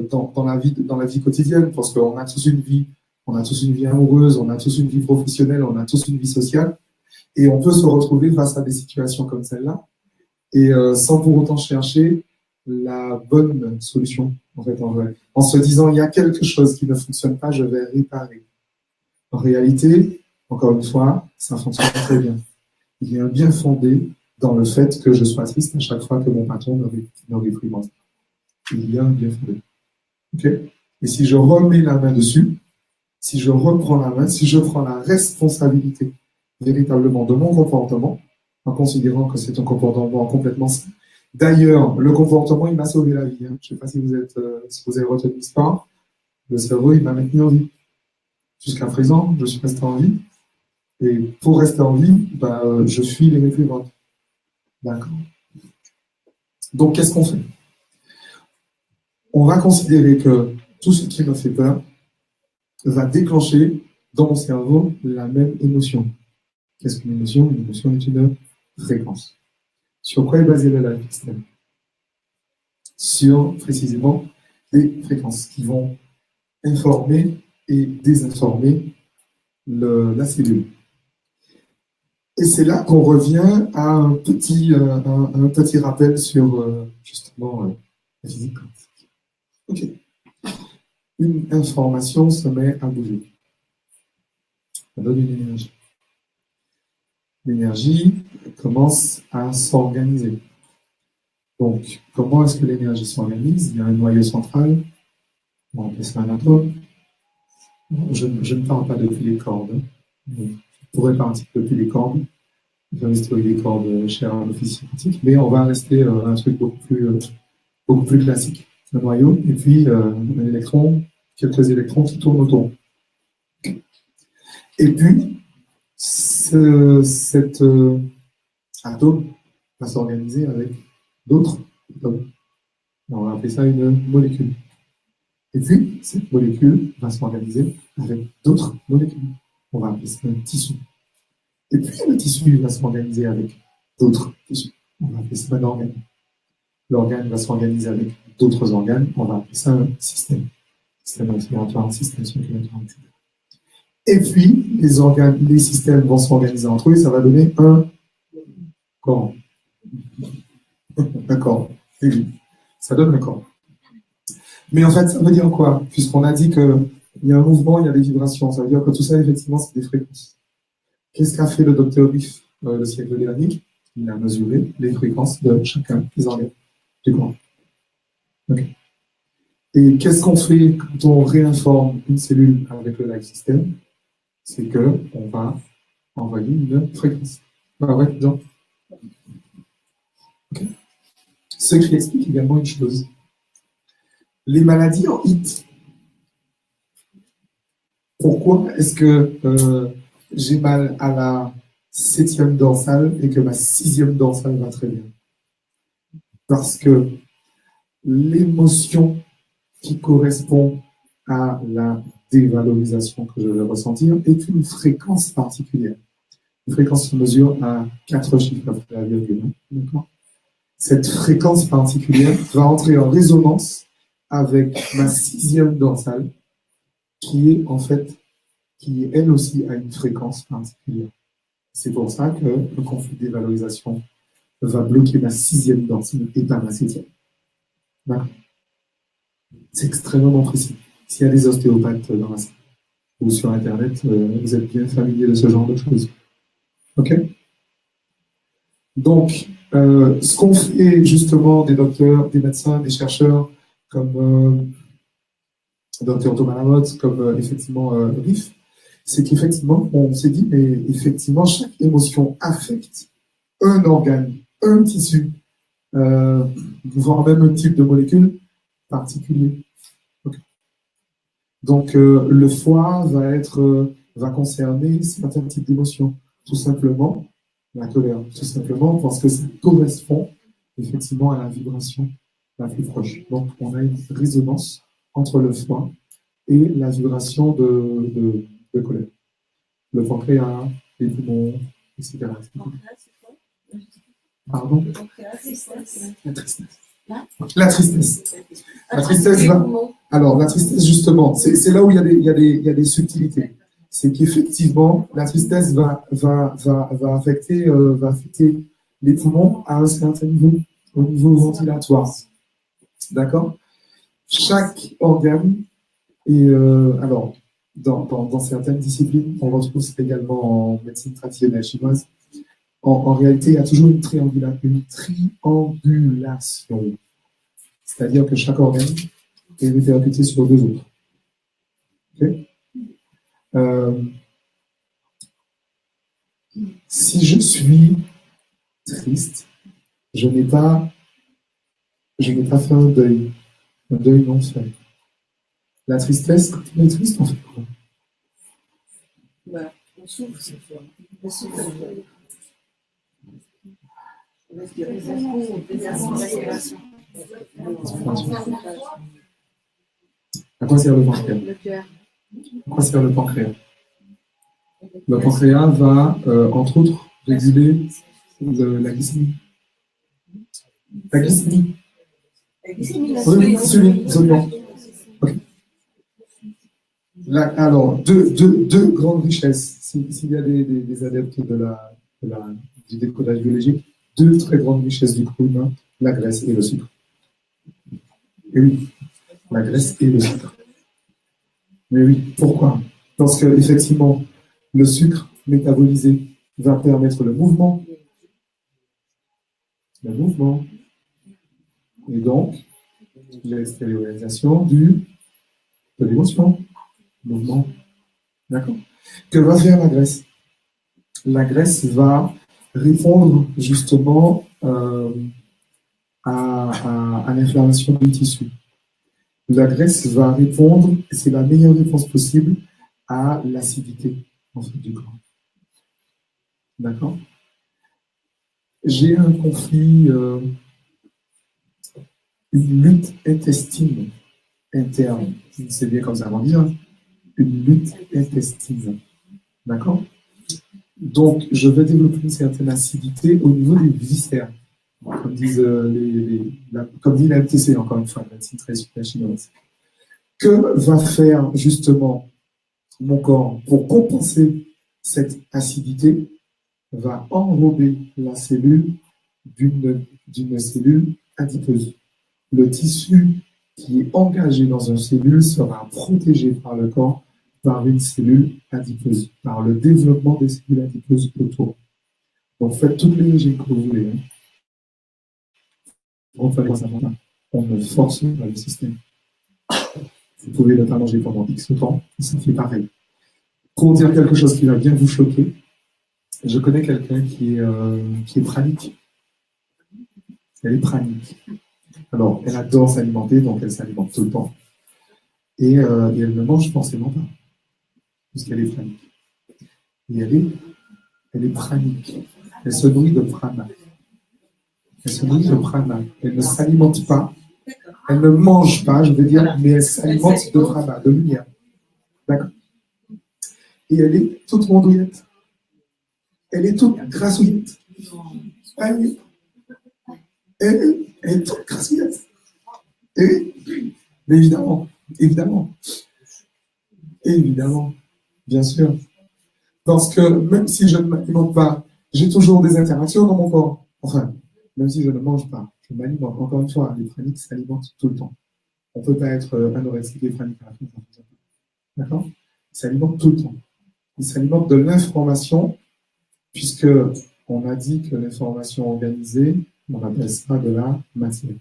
dans la vie quotidienne, parce qu'on a tous une vie, amoureuse, on a tous une vie professionnelle, on a tous une vie sociale, et on peut se retrouver face à des situations comme celle-là, et sans pour autant chercher la bonne solution, en vrai. En se disant, il y a quelque chose qui ne fonctionne pas, je vais réparer. En réalité, encore une fois, ça fonctionne très bien. Il y a un bien fondé dans le fait que je sois triste à chaque fois que mon patron me réprimande. Il y a un bien fondé. Okay? Et si je remets la main dessus, si je reprends la main, si je prends la responsabilité véritablement de mon comportement, en considérant que c'est un comportement complètement sain. D'ailleurs, le comportement, il m'a sauvé la vie. Hein. Je ne sais pas si vous avez retenu l'histoire. Le cerveau, il m'a maintenu en vie. Jusqu'à présent, je suis resté en vie. Et pour rester en vie, je fuis les réprimandes. D'accord. Donc, qu'est-ce qu'on fait? On va considérer que tout ce qui me fait peur va déclencher dans mon cerveau la même émotion. Qu'est-ce qu'une émotion? Une émotion est une fréquence. Sur quoi est basé le life system? Sur, précisément, les fréquences qui vont informer et désinformer la cellule. Et c'est là qu'on revient à un petit rappel sur, justement, la physique quantique. OK. Une information se met à bouger. Ça donne une énergie. L'énergie commence à s'organiser. Donc, comment est-ce que l'énergie s'organise? Il y a un noyau central, on appelle ça un atome. Je ne parle pas depuis les cordes. Je pourrais partir depuis les cordes. Je vais rester avec les cordes chères à l'office scientifique, mais on va rester un truc beaucoup plus classique. un noyau, et puis un électron, quelques électrons qui tournent autour. Et puis, cet atome va s'organiser avec d'autres atomes. On va appeler ça une molécule. Et puis, cette molécule va s'organiser avec d'autres molécules. On va appeler ça un tissu. Et puis, le tissu va s'organiser avec d'autres tissus. On va appeler ça un organe. L'organe va s'organiser avec d'autres organes. On va appeler ça un système. Système respiratoire, système circulatoire, etc. Et puis, les systèmes vont s'organiser entre eux et ça va donner un corps. Un corps. Et oui, ça donne un corps. Mais en fait, ça veut dire quoi? Puisqu'on a dit qu'il y a un mouvement, il y a des vibrations. Ça veut dire que tout ça, effectivement, c'est des fréquences. Qu'est-ce qu'a fait le docteur Riff le siècle dernier? Il a mesuré les fréquences de chacun des organes du corps. Okay. Et qu'est-ce qu'on fait quand on réinforme une cellule avec le life system? C'est qu'on va envoyer une fréquence. Ah ouais, Jean? Okay. Ce qui explique également une chose. Les maladies en HIT. Pourquoi est-ce que j'ai mal à la 7e dorsale et que ma 6e dorsale va très bien? Parce que l'émotion qui correspond à la dévalorisation que je vais ressentir est une fréquence particulière. Une fréquence se mesure à 4 chiffres après la virgule. D'accord? Cette fréquence particulière va entrer en résonance avec ma 6e dorsale, qui elle aussi a une fréquence particulière. C'est pour ça que le conflit de dévalorisation va bloquer ma 6e dorsale et pas ma 7e. D'accord? C'est extrêmement précis. S'il y a des ostéopathes dans la salle ou sur Internet, vous êtes bien familier de ce genre de choses. OK? Donc, ce qu'on fait justement des docteurs, des médecins, des chercheurs, comme Dr Thomas Lamotte, comme effectivement Riff, c'est qu'effectivement, on s'est dit, mais effectivement, chaque émotion affecte un organe, un tissu, voire même un type de molécule particulier. Okay. Donc, le foie va concerner certains types d'émotions, tout simplement la colère, tout simplement parce que ça correspond effectivement à la vibration la plus proche. Donc, on a une résonance entre le foie et la vibration de colère. Le pancréas, les poumons, etc. Pardon? La tristesse. La tristesse. La tristesse va. Alors, la tristesse, justement, c'est là où il y a des subtilités. C'est qu'effectivement, la tristesse va affecter les poumons à un certain niveau, au niveau ventilatoire. D'accord? Chaque organe, et alors, dans certaines disciplines, on retrouve également en médecine traditionnelle chinoise, en réalité, il y a toujours une triangulation. C'est-à-dire que chaque organe est répercuté sur deux autres. Okay? Si je suis triste, je n'ai pas fait un deuil non fait. La tristesse, quand on est triste, on fait quoi? On souffre cette fois. On souffre. À quoi sert le pancréas? À quoi sert le pancréas? Le pancréas va, entre autres, réguler la glycémie. La glycémie. Oui, absolument. Okay. Là, alors, deux grandes richesses. S'il y a des adeptes du décodage biologique, deux très grandes richesses du corps humain, la graisse et le sucre. Et oui, la graisse et le sucre. Mais oui, pourquoi? Parce que, effectivement, le sucre métabolisé va permettre le mouvement. Le mouvement. Et donc, l'extériorisation de l'émotion. Mouvement. D'accord? Que va faire la graisse? La graisse va répondre justement à l'inflammation du tissu. La graisse va répondre, c'est la meilleure réponse possible à l'acidité en fait, du corps. D'accord? J'ai un conflit, une lutte intestine interne. C'est bien comme ça, on va dire. Une lutte intestine. D'accord? Donc, je vais développer une certaine acidité au niveau des viscères. Comme disent comme dit la MTC, encore une fois, la médecine traditionnelle chinoise. Que va faire justement mon corps pour compenser cette acidité? Va enrober la cellule d'une cellule adipeuse. Le tissu qui est engagé dans une cellule sera protégé par le corps par une cellule adipeuse, par le développement des cellules adipeuses autour. Donc faites toutes les régimes que vous voulez. Hein. On ne force pas le système. Vous pouvez ne pas manger pendant X temps, et ça fait pareil. Pour dire quelque chose qui va bien vous choquer, je connais quelqu'un qui est pranique. Elle est pranique. Alors, elle adore s'alimenter, donc elle s'alimente tout le temps. Et elle ne mange forcément pas, puisqu'elle est pranique. Et elle est pranique. Elle se nourrit de prana. Elle se nourrit de prana. Elle ne s'alimente pas. Elle ne mange pas, je veux dire, mais elle s'alimente de prana, de lumière. D'accord? Et elle est toute rondouillette. Elle est toute grassouillette. Elle est toute grassouillette. Et oui, mais évidemment, bien sûr. Parce que même si je ne m'alimente pas, j'ai toujours des interactions dans mon corps. Enfin, même si je ne mange pas, je m'alimente. Encore une fois, les praniques s'alimentent tout le temps. On ne peut pas être anorexique et pranique à la fin. D'accord? Ils s'alimentent tout le temps. Ils s'alimentent de l'information, puisque on a dit que l'information organisée, on appelle ça de la matière.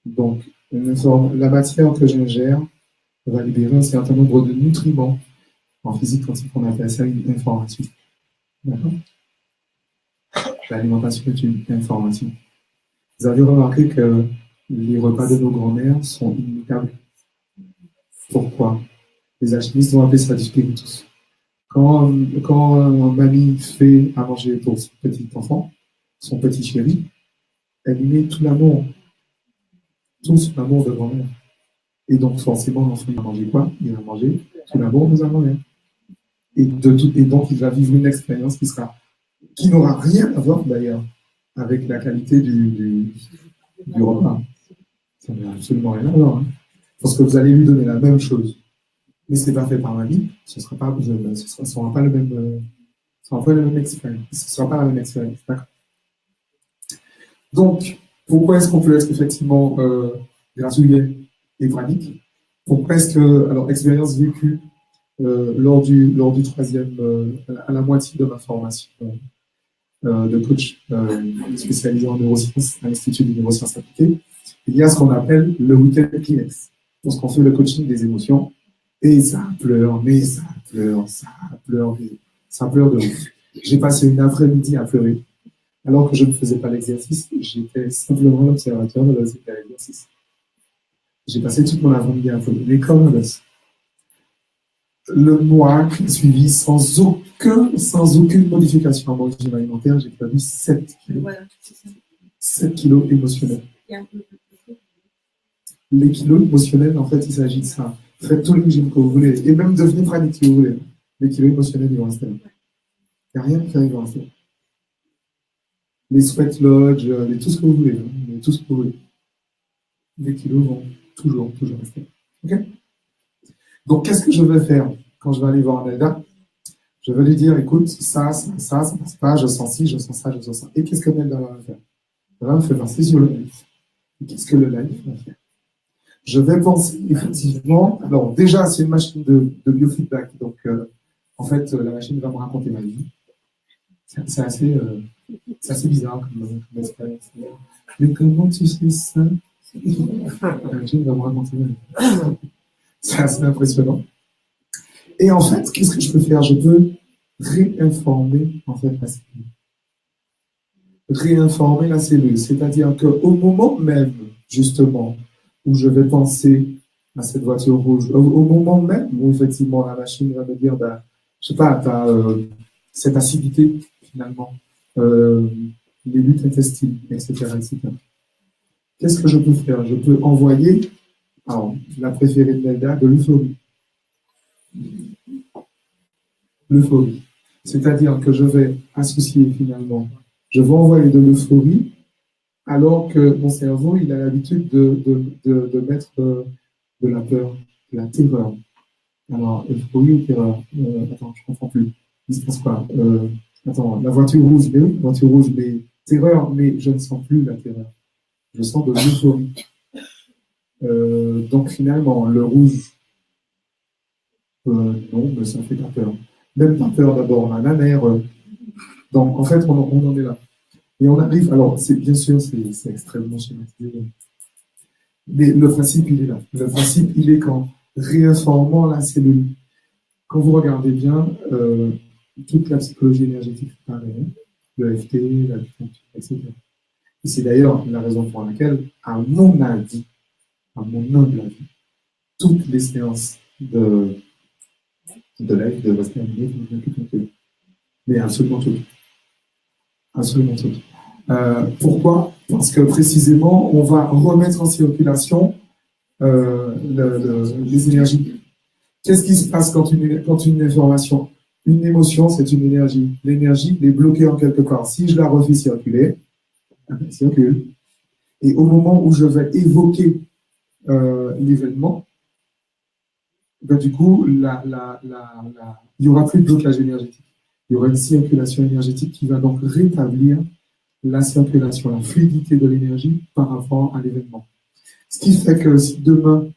Donc, la matière que j'ingère va libérer un certain nombre de nutriments. En physique quantique, on appelle ça une information. D'accord? L'alimentation est une information. Vous avez remarqué que les repas de nos grands-mères sont imitables. Pourquoi? Les alchimistes vont appeler ça du spiritus. Quand mamie fait à manger pour son petit enfant, son petit chéri, elle lui met tout l'amour de grand-mère. Et donc, forcément, l'enfant, il va manger quoi? Il va manger tout l'amour de sa grand-mère. Et donc, il va vivre une expérience qui n'aura rien à voir, d'ailleurs, avec la qualité du repas. Ça n'a absolument rien à voir. Hein. Parce que vous allez lui donner la même chose. Mais ce n'est pas fait par mamie, ce ne sera pas le même expérience. Ce ne sera pas la même expérience. D'accord. Donc, pourquoi est-ce qu'on peut être effectivement grassouillet et pranique? Pourquoi est-ce que, alors, expérience vécue lors du troisième, à la moitié de ma formation de coach spécialisé en neurosciences à l'Institut de neurosciences appliquées, il y a ce qu'on appelle le week-end Kleenex. Lorsqu'on fait le coaching des émotions, et ça pleure de ouf. J'ai passé une après-midi à pleurer, alors que je ne faisais pas l'exercice, j'étais simplement l'observateur de l'exercice. J'ai passé toute mon après-midi à pleurer, mais comme un os. Le mois qui suivi, sans aucune modification en mon régime alimentaire, j'ai perdu 7 kilos. Voilà, 7 kilos émotionnels. Les kilos émotionnels, en fait, il s'agit de ça. Faites tous les régimes que vous voulez, et même devenez pranique si vous voulez. Les kilos émotionnels, ils vont rester là. Il n'y a rien à faire, ils vont rester. Les sweat lodge, tout ce que vous voulez. Tout ce que vous voulez. Les kilos vont toujours rester. OK? Donc, qu'est-ce que je vais faire quand je vais aller voir Nelda? Je vais lui dire, écoute, ça passe pas, je sens ci, je sens ça, je sens ça. Et qu'est-ce que Nelda va faire? Elle va me faire passer sur le life. Et qu'est-ce que le life va faire? Je vais penser effectivement, alors déjà, c'est une machine de biofeedback. Donc, en fait, la machine va me raconter ma vie. C'est assez bizarre comme expérience. Mais comment tu sais ça? La machine va me raconter ma vie. C'est assez impressionnant. Et en fait, qu'est-ce que je peux faire? Je peux réinformer en fait la cellule. Réinformer la cellule, c'est-à-dire qu'au moment même, justement, où je vais penser à cette voiture rouge, au moment même où effectivement la machine va me dire, ben, je sais pas, tu as cette acidité finalement, les luttes intestines, etc., etc. Qu'est-ce que je peux faire? Je peux envoyer, alors, la préférée de Nelda, de l'euphorie. L'euphorie. C'est-à-dire que je vais associer finalement, je vais envoyer de l'euphorie alors que mon cerveau, il a l'habitude de mettre de la peur, de la terreur. Alors, euphorie ou terreur? Attends, je ne comprends plus. Il se passe quoi? Attends, la voiture rouge, mais oui, voiture rouge, mais terreur, mais je ne sens plus la terreur. Je sens de l'euphorie. Donc finalement, le rouge, non, mais ça ne fait pas peur. Même pas peur d'abord, on a la mer. Donc en fait, on en est là. Et on arrive, alors c'est bien sûr, c'est extrêmement schématisé. Mais le principe, il est là. Le principe, il est qu'en réinformant la cellule, quand vous regardez bien, toute la psychologie énergétique, c'est pareil, le FT, la acupuncture, etc. Et c'est d'ailleurs la raison pour laquelle, à mon avis, à mon humble avis, toutes les séances de live devraient se terminer par l'acupuncture. Mais absolument tout. Absolument tout. Pourquoi? Parce que précisément, on va remettre en circulation les énergies. Qu'est-ce qui se passe quand une information, une émotion, c'est une énergie. L'énergie est bloquée en quelque part. Si je la refais circuler, elle circule. Et au moment où je vais évoquer l'événement, ben, du coup, il n'y aura plus de blocage énergétique. Il y aura une circulation énergétique qui va donc rétablir la circulation, la fluidité de l'énergie par rapport à l'événement. Ce qui fait que si demain,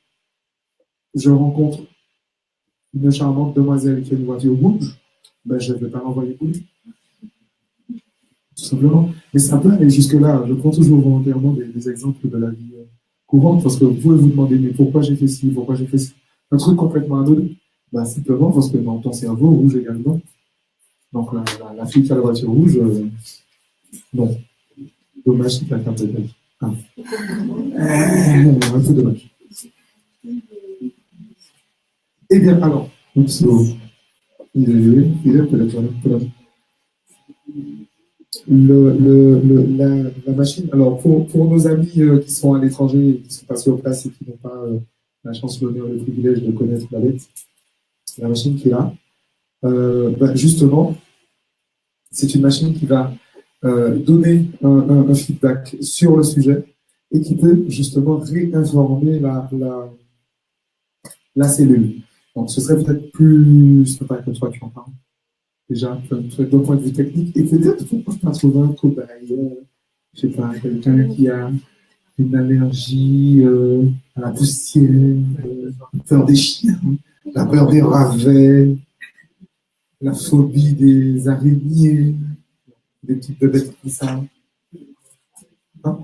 je rencontre une charmante demoiselle qui a une voiture rouge, ben, je ne vais pas l'envoyer bouler. Tout simplement. Mais ça peut aller jusque-là. Je prends toujours volontairement des exemples de la vie courante parce que vous pouvez vous demander, mais pourquoi j'ai fait ci, pourquoi j'ai fait ça? Un truc complètement anodin. Ben, simplement parce que dans ton cerveau, rouge également. Donc la fille qui a la voiture rouge, non. Dommage qu'il a fait un peu de vie. Ah. Un peu dommage. Eh bien, alors, il est peut-être. La machine, alors pour nos amis qui sont à l'étranger et qui ne sont pas sur place et qui n'ont pas la chance, l'honneur, le privilège de connaître la machine qui est là, ben justement, c'est une machine qui va donner un feedback sur le sujet et qui peut justement réinformer la cellule. Donc ce serait peut-être plus, ce serait pas comme toi qui en parle. Déjà, d'un point de vue technique, et peut-être pourquoi pas trouver un cobaye, je sais pas, quelqu'un qui a une allergie à la poussière, la peur des chiens, la peur des ravets, la phobie des araignées, des petites bébêtes comme ça. Hein?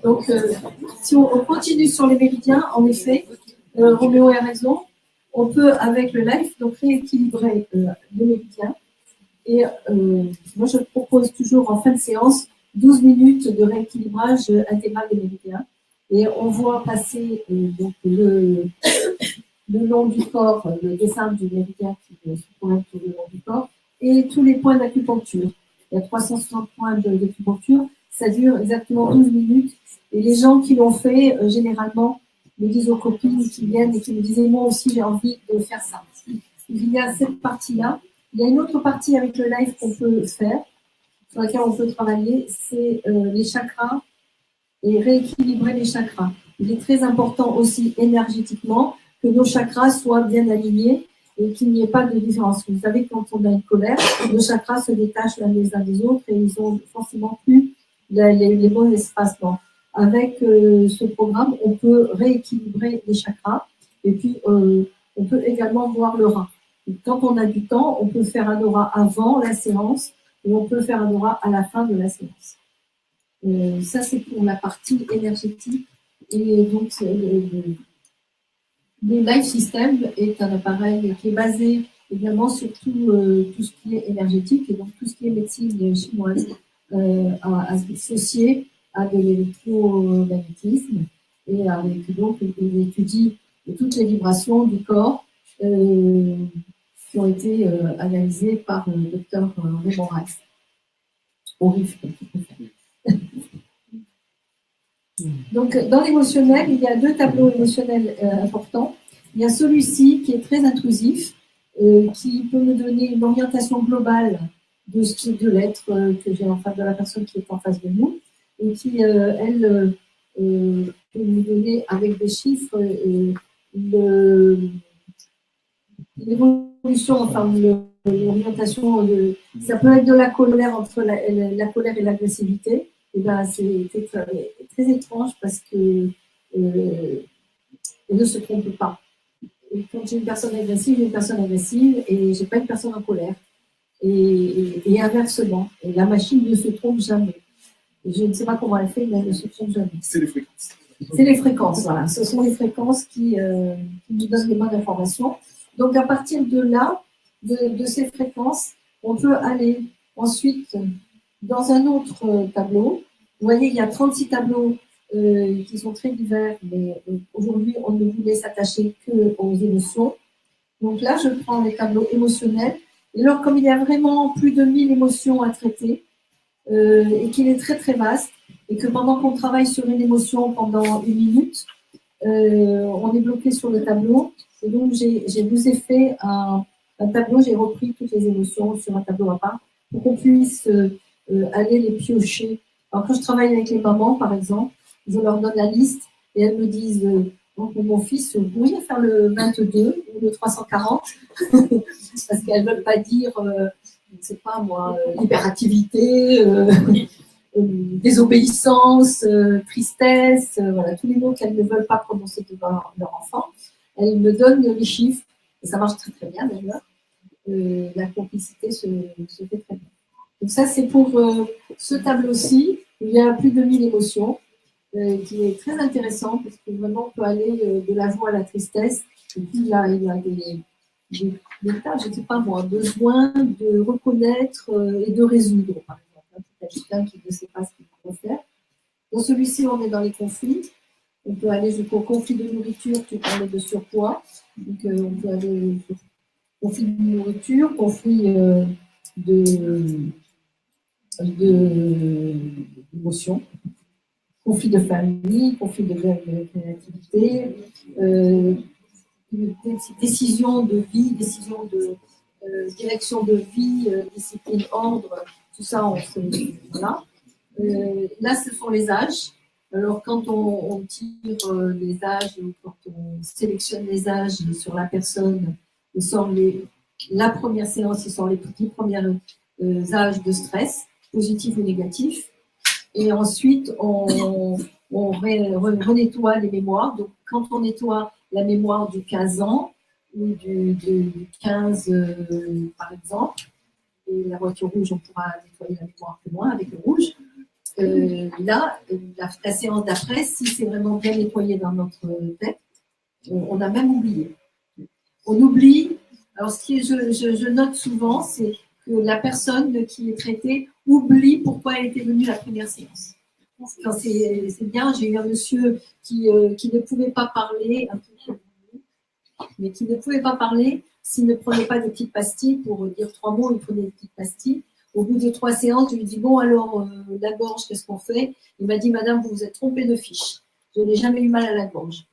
Donc, si on continue sur les méridiens, en effet, Roméo a raison, on peut, avec le live, donc rééquilibrer les méridiens. Et moi, je propose toujours en fin de séance 12 minutes de rééquilibrage intégral des méridiens. Et on voit passer donc le long du corps, le dessin du méridien qui se pointe le long du corps, et tous les points d'acupuncture. Il y a 360 points d'acupuncture. Ça dure exactement 12 minutes. Et les gens qui l'ont fait, généralement, me disent aux copines qui viennent et qui me disaient, moi aussi, j'ai envie de faire ça. Il y a cette partie-là. Il y a une autre partie avec le live qu'on peut faire, sur laquelle on peut travailler, c'est les chakras et rééquilibrer les chakras. Il est très important aussi énergétiquement que nos chakras soient bien alignés et qu'il n'y ait pas de différence. Vous savez, quand on a une colère, nos chakras se détachent les uns des autres et ils ont forcément plus les bons espacements. Avec ce programme, on peut rééquilibrer les chakras et puis on peut également voir le rein. Et quand on a du temps, on peut faire un aura avant la séance et on peut faire un aura à la fin de la séance. Ça, c'est pour la partie énergétique. Et donc, le Life System est un appareil qui est basé également sur tout ce qui est énergétique et donc tout ce qui est médecine chinoise associé à de l'électromagnétisme et avec donc il étudie toutes les vibrations du corps qui ont été analysées par le docteur Raymond Rice. Au RIF, comme tu préfères. Donc, dans l'émotionnel, il y a deux tableaux émotionnels importants. Il y a celui-ci qui est très intrusif, qui peut me donner une orientation globale de ce qui est de l'être que j'ai en face de la personne qui est en face de nous, et qui, elle, peut me donner avec des chiffres l'évolution, enfin l'orientation. Ça peut être de la colère entre la colère et l'agressivité. Et ben, c'est très étrange parce que on ne se trompe pas. Et quand j'ai une personne agressive, j'ai une personne agressive et j'ai pas une personne en colère. Et inversement. Et la machine ne se trompe jamais. Et je ne sais pas comment elle fait, mais elle ne se trompe jamais. C'est les fréquences. C'est les fréquences, voilà. Ce sont les fréquences qui nous donnent les bonnes informations. Donc, à partir de là, de ces fréquences, on peut aller ensuite dans un autre tableau. Vous voyez, il y a 36 tableaux qui sont très divers, mais aujourd'hui, on ne voulait s'attacher qu'aux émotions. Donc là, je prends les tableaux émotionnels. Et alors, comme il y a vraiment plus de 1000 émotions à traiter, et qu'il est très, très vaste, et que pendant qu'on travaille sur une émotion pendant 1 minute, on est bloqué sur le tableau. Et donc, j'ai vous ai fait un tableau, j'ai repris toutes les émotions sur un tableau à part pour qu'on puisse aller les piocher. Alors, quand je travaille avec les mamans, par exemple, je leur donne la liste et elles me disent donc, mon fils, vous pourriez faire le 22 ou le 340 parce qu'elles ne veulent pas dire, je ne sais pas moi, hyperactivité, désobéissance, tristesse, voilà, tous les mots qu'elles ne veulent pas prononcer devant leur enfant. Elles me donnent les chiffres, et ça marche très très bien d'ailleurs. La complicité se fait très bien. Donc ça, c'est pour ce tableau-ci. Il y a plus de 1000 émotions, qui est très intéressant parce que vraiment, on peut aller de la joie à la tristesse. Et puis là, il y a des tas, je ne sais pas moi, besoin de reconnaître et de résoudre, par exemple. Quelqu'un qui ne sait pas ce qu'il faut faire. Dans celui-ci, on est dans les conflits. On peut aller jusqu'au conflit de nourriture, tu parlais de surpoids. Donc, on peut aller sur conflit de nourriture, conflit d'émotion, conflit de famille, conflit de créativité, décision de vie, décision de direction de vie, discipline, ordre, tout ça, voilà. Là, ce sont les âges. Alors, quand on tire les âges, quand on sélectionne les âges sur la personne, il sort la première séance, il sort les petits premiers âges de stress, positifs ou négatifs. Et ensuite, on renettoie les mémoires. Donc, quand on nettoie la mémoire du 15 ans ou du 15, par exemple, et la voiture rouge, on pourra nettoyer la mémoire plus loin avec le rouge. Là, la séance d'après, si c'est vraiment bien nettoyé dans notre tête, on a même oublié. On oublie. Alors, ce qui je note souvent, c'est que la personne qui est traitée oublie pourquoi elle était venue la première séance. C'est bien, j'ai eu un monsieur qui ne pouvait pas parler, mais qui ne pouvait pas parler s'il ne prenait pas des petites pastilles. Pour dire 3 mots, il prenait des petites pastilles. Au bout de 3 séances, je lui dis, bon, alors, la gorge, qu'est-ce qu'on fait? Il m'a dit, madame, vous vous êtes trompée de fiche. Je n'ai jamais eu mal à la gorge.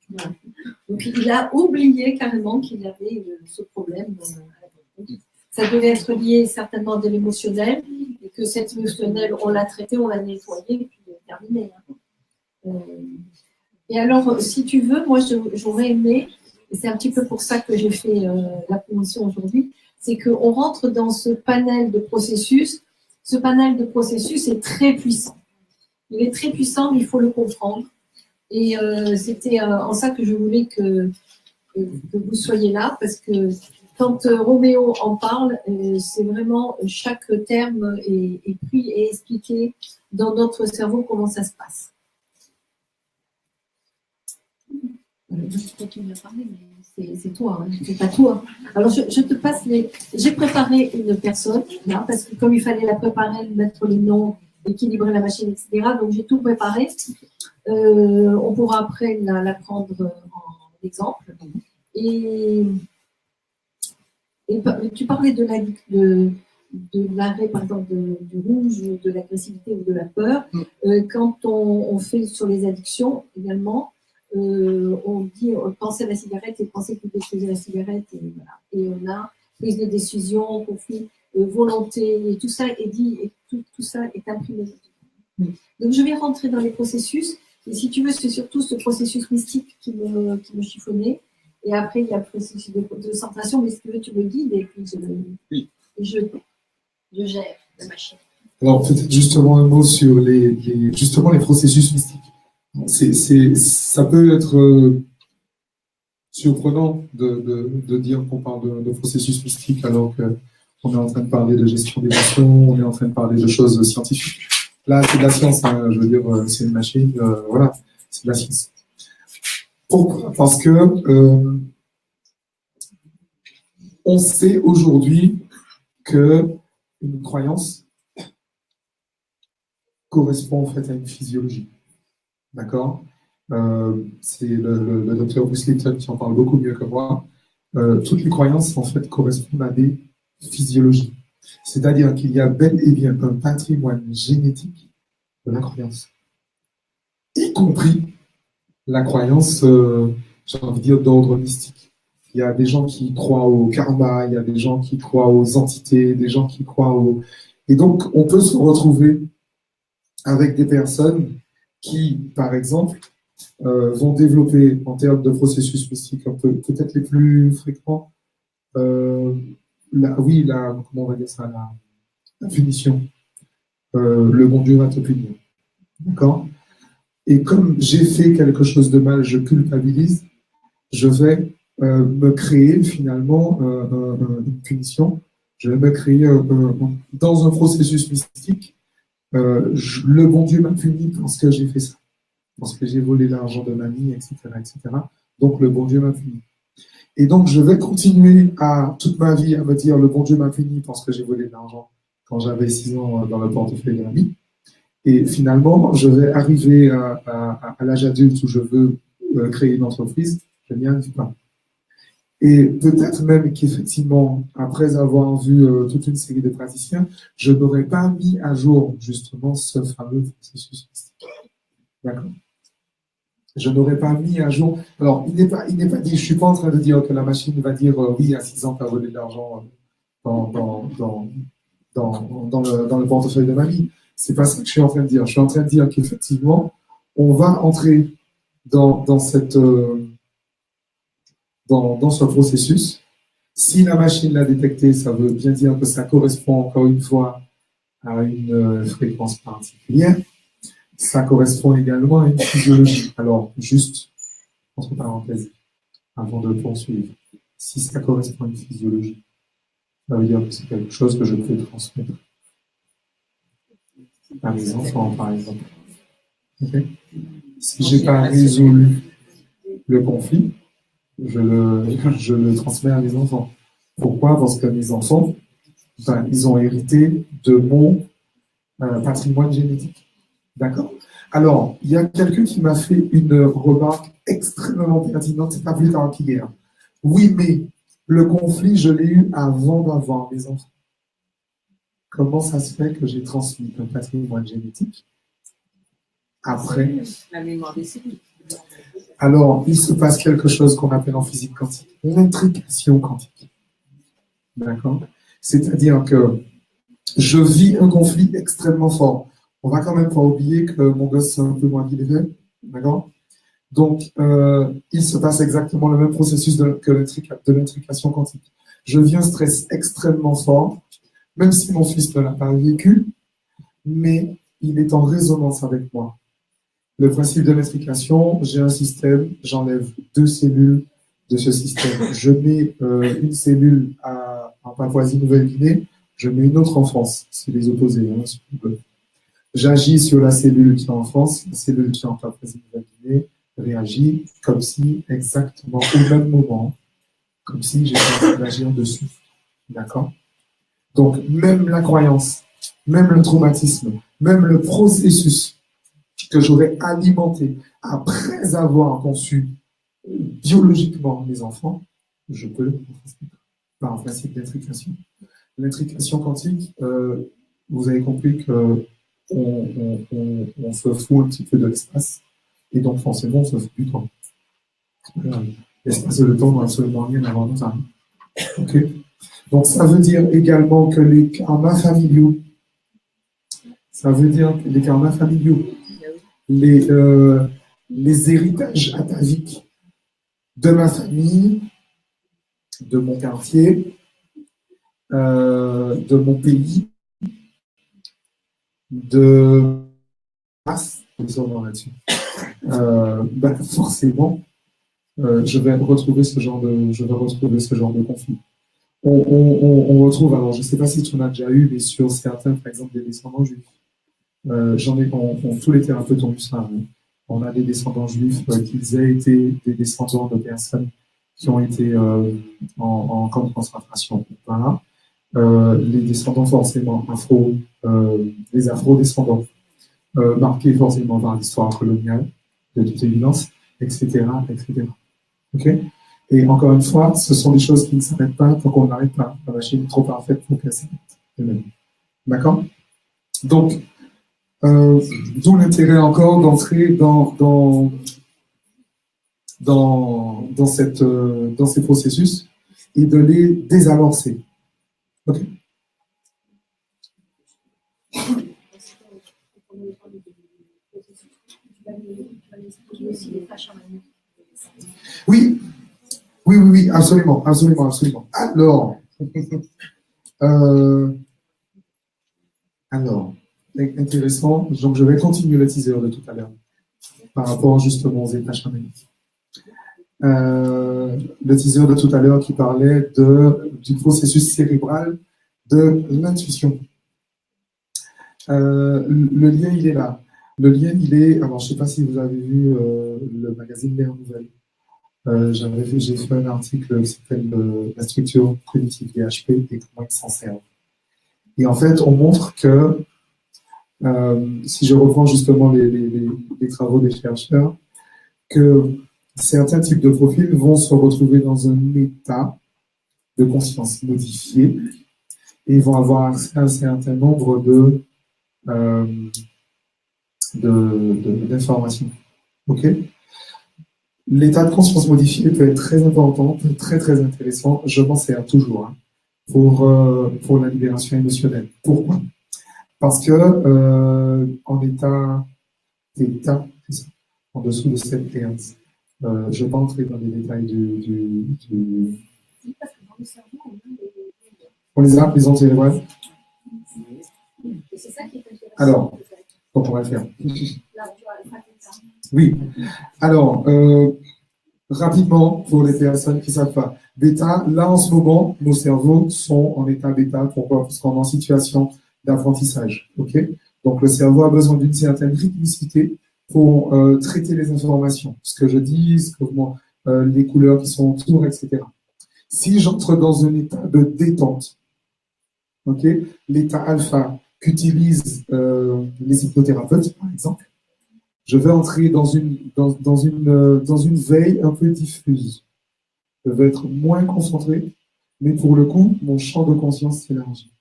Voilà. Donc, il a oublié carrément qu'il avait ce problème à la gorge. Ça devait être lié certainement de l'émotionnel, et que cet émotionnel, on l'a traité, on l'a nettoyé, et puis terminé. Et alors, si tu veux, moi, j'aurais aimé, et c'est un petit peu pour ça que j'ai fait la promotion aujourd'hui, c'est qu'on rentre dans ce panel de processus. Ce panel de processus est très puissant. Il est très puissant, mais il faut le comprendre. Et c'était en ça que je voulais que vous soyez là, parce que quand Roméo en parle, c'est vraiment chaque terme est pris et expliqué dans notre cerveau comment ça se passe. Je sais pas qui m'a parlé, mais c'est toi, hein, c'est pas toi. Alors je te passe les. J'ai préparé une personne là parce que comme il fallait la préparer, mettre les noms, équilibrer la machine, etc. Donc j'ai tout préparé. On pourra après la prendre en exemple. Et tu parlais de l'arrêt, par exemple, du rouge, de l'agressivité ou de la peur. Quand on fait sur les addictions également, on dit penser à la cigarette et penser que détruire la cigarette. Et, voilà. Et on a prise de décision, conflit, volonté, et tout ça est dit, et tout ça est imprimé. Donc je vais rentrer dans les processus. Et si tu veux, c'est surtout ce processus mystique qui me chiffonnait. Et après, il y a le processus de centration, mais si tu veux, tu me guides et puis je gère la machine. Alors, peut-être justement un mot sur justement les processus mystiques. Ça peut être surprenant de dire qu'on parle de processus mystiques alors qu'on est en train de parler de gestion d'émotions, on est en train de parler de choses scientifiques. Là, c'est de la science, hein, je veux dire, c'est une machine, voilà, c'est de la science. Pourquoi ? Parce que on sait aujourd'hui que une croyance correspond en fait à une physiologie. D'accord ? C'est le docteur Bruce Lipton qui en parle beaucoup mieux que moi. Toutes les croyances en fait correspondent à des physiologies. C'est-à-dire qu'il y a bel et bien un patrimoine génétique de la croyance, y compris la croyance, j'ai envie de dire, d'ordre mystique. Il y a des gens qui croient au karma, il y a des gens qui croient aux entités, des gens qui croient au... Et donc, on peut se retrouver avec des personnes qui, par exemple, vont développer, en termes de processus mystiques, peut-être les plus fréquents, comment on va dire ça, la punition. Le bon Dieu va te punir. D'accord ? Et comme j'ai fait quelque chose de mal, je culpabilise, je vais me créer finalement une punition. Je vais me créer dans un processus mystique. Le bon Dieu m'a puni parce que j'ai fait ça, parce que j'ai volé l'argent de mamie, etc., etc. Donc le bon Dieu m'a puni. Et donc je vais continuer toute ma vie à me dire le bon Dieu m'a puni parce que j'ai volé de l'argent quand j'avais 6 ans dans le portefeuille de mamie. Et finalement, je vais arriver à l'âge adulte où je veux créer une entreprise, je n'y arrive pas. Et peut-être même qu'effectivement, après avoir vu toute une série de praticiens, je n'aurais pas mis à jour justement ce fameux processus mystique. D'accord ? Je n'aurais pas mis à jour. Alors, il n'est pas dit, je ne suis pas en train de dire que la machine va dire oui, à 6 ans, tu as volé de l'argent dans le portefeuille de mamie. C'est pas ça que je suis en train de dire. Je suis en train de dire qu'effectivement, on va entrer dans ce processus. Si la machine l'a détecté, ça veut bien dire que ça correspond encore une fois à une fréquence particulière. Ça correspond également à une physiologie. Alors, juste, entre parenthèses, avant de poursuivre, si ça correspond à une physiologie, ça veut dire que c'est quelque chose que je peux transmettre à mes enfants, par exemple. Okay. Si je n'ai pas résolu le conflit, je le transmets à mes enfants. Pourquoi ? Parce que mes enfants, ils ont hérité de mon patrimoine génétique. D'accord ? Alors, il y a quelqu'un qui m'a fait une remarque extrêmement pertinente, c'est pas plus tard qu'hier. Oui, mais le conflit, je l'ai eu avant d'avoir mes enfants. Comment ça se fait que j'ai transmis un patrimoine génétique après? La mémoire des cellules. Alors, il se passe quelque chose qu'on appelle en physique quantique l'intrication quantique. D'accord? C'est-à-dire que je vis un conflit extrêmement fort. On va quand même pas oublier que mon gosse, c'est un peu moins qu'il est fait. D'accord? Donc, il se passe exactement le même processus que de l'intrication quantique. Je vis un stress extrêmement fort, même si mon fils ne l'a pas vécu, mais il est en résonance avec moi. Le principe de l'intrication, j'ai un système, j'enlève 2 cellules, de ce système. Je mets une cellule en Papouasie-Nouvelle-Guinée, je mets une autre en France. C'est les opposés. Hein, j'agis sur la cellule qui est en France, la cellule qui est en Papouasie-Nouvelle-Guinée réagit comme si, exactement au même moment, comme si j'étais en train d'agir dessus. D'accord? Donc, même la croyance, même le traumatisme, même le processus que j'aurais alimenté après avoir conçu biologiquement mes enfants, je peux le transmettre par un principe d'intrication. L'intrication quantique, vous avez compris que on se fout un petit peu de l'espace et donc forcément on se fout du temps. L'espace et le temps n'ont absolument rien à voir dans ça. Ok. Donc ça veut dire également que les karmas familiaux, les héritages ataviques de ma famille, de mon quartier, de mon pays, de race, là-dessus. Forcément, je vais retrouver ce genre de conflit. On retrouve, alors je ne sais pas si tu en as déjà eu, mais sur certains, par exemple, des descendants juifs. Tous les thérapeutes ont eu ça. Hein. On a des descendants juifs, qu'ils aient été des descendants de personnes qui ont été en camp de concentration ou pas. Les descendants forcément les afro-descendants, marqués forcément par l'histoire coloniale, de toute évidence, etc., etc. Ok? Et encore une fois, ce sont des choses qui ne s'arrêtent pas tant qu'on n'arrête pas. La machine est trop parfaite pour qu'elle s'arrête. D'accord? Donc, d'où l'intérêt encore d'entrer dans ces processus et de les désamorcer. Ok. Oui, absolument. Alors, intéressant. Donc, je vais continuer le teaser de tout à l'heure par rapport justement aux états chamaniques. Le teaser de tout à l'heure qui parlait du processus cérébral de l'intuition. Le lien, il est là. Le lien, il est... Alors, je ne sais pas si vous avez vu le magazine Les Nouvelles. J'ai fait un article qui s'appelle La structure cognitive des HP et comment ils s'en servent. Et en fait, on montre que, si je reprends justement les travaux des chercheurs, que certains types de profils vont se retrouver dans un état de conscience modifié et vont avoir accès à un certain nombre d'informations. Ok? L'état de conscience modifié peut être très important, peut être très très intéressant. Je m'en sers toujours pour la libération émotionnelle. Pourquoi? Parce que en état en dessous de 7 Hz, je ne vais pas entrer dans les détails du... On les a, les ondes cérébrales? C'est ça qui est intéressant. Alors, donc on va le faire. Oui. Alors, rapidement, pour les personnes qui ne savent pas, bêta, là en ce moment, nos cerveaux sont en état bêta. Pourquoi? Parce qu'on est en situation d'apprentissage. Ok? Donc, le cerveau a besoin d'une certaine rythmicité pour traiter les informations. Ce que je dis, les couleurs qui sont autour, etc. Si j'entre dans un état de détente, ok, l'état alpha qu'utilisent les hypnothérapeutes, par exemple, je vais entrer dans une veille un peu diffuse. Je vais être moins concentré, mais pour le coup, mon champ de conscience s'élargit.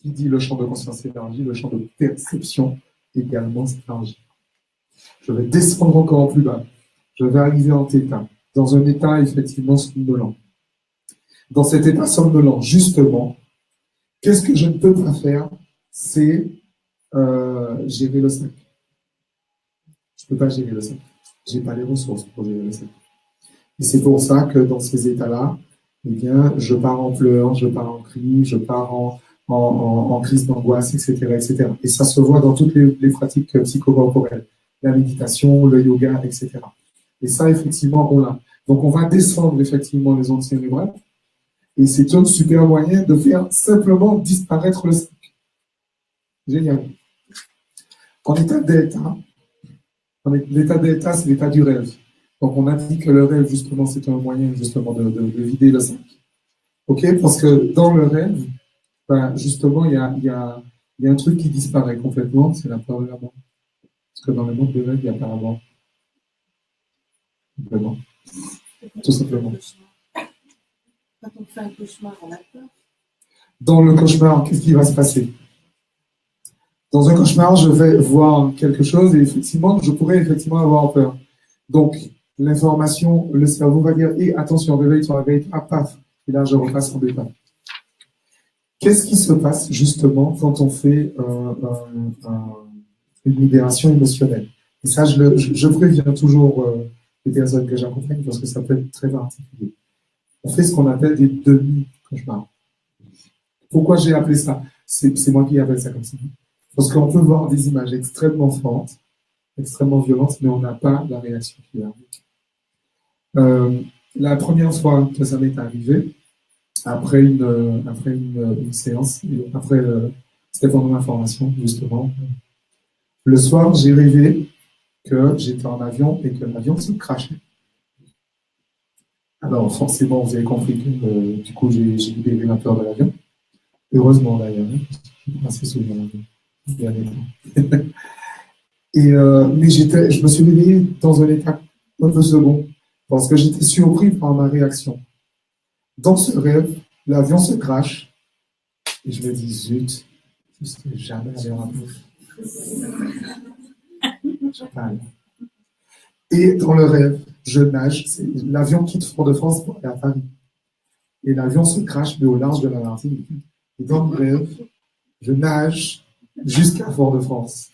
Qui dit le champ de conscience s'élargit, le champ de perception également s'élargit. Je vais descendre encore plus bas. Je vais arriver en θ, dans un état effectivement somnolent. Dans cet état somnolent, justement, qu'est-ce que je ne peux pas faire? C'est gérer le sac. Je ne peux pas gérer le sac. Je n'ai pas les ressources pour gérer le sac. Et c'est pour ça que dans ces états-là, eh bien, je pars en pleurs, je pars en cris, je pars en crise d'angoisse, etc., etc. Et ça se voit dans toutes les pratiques psychocorporelles, la méditation, le yoga, etc. Et ça, effectivement, on l'a. Donc, on va descendre effectivement les ondes cérébrales. Et c'est un super moyen de faire simplement disparaître le 5. Génial. En état delta, l'état delta, c'est l'état du rêve. Donc, on a dit que le rêve, justement, c'est un moyen, justement, de vider le 5. OK? Parce que dans le rêve, ben, justement, il y a un truc qui disparaît complètement, c'est la peur de la mort. Parce que dans le monde de rêve, il n'y a pas la mort. Vraiment. Tout simplement. Quand on fait un cauchemar, on a peur. Dans le cauchemar, qu'est-ce qui va se passer? Dans un cauchemar, je vais voir quelque chose et effectivement, je pourrais effectivement avoir peur. Donc, l'information, le cerveau va dire, et attention, réveille-toi, paf. Et là, je repasse en bêta. Qu'est-ce qui se passe justement quand on fait une libération émotionnelle? Et ça, je préviens toujours les personnes que j'accompagne parce que ça peut être très particulier. On fait ce qu'on appelle des demi-cauchemars. Pourquoi j'ai appelé ça? C'est moi qui appelle ça comme ça. Parce qu'on peut voir des images extrêmement fortes, extrêmement violentes, mais on n'a pas la réaction qui arrive. La première fois que ça m'est arrivé, après une séance, après c'était pendant ma formation, justement, le soir, j'ai rêvé que j'étais en avion et que l'avion se crachait. Alors, forcément, vous avez compris que du coup, j'ai libéré ma peur de l'avion. Heureusement, d'ailleurs, je suis assez souvent dans l'avion. Mais je me suis réveillé dans un état un peu second, parce que j'étais surpris par ma réaction. Dans ce rêve, l'avion se crache, et je me dis, zut, je ne serais jamais allé en avion. Et dans le rêve, je nage. L'avion quitte Fort-de-France pour aller à Paris. Et l'avion se crache, mais au large de la Martinique. Et dans le rêve, je nage jusqu'à Fort-de-France.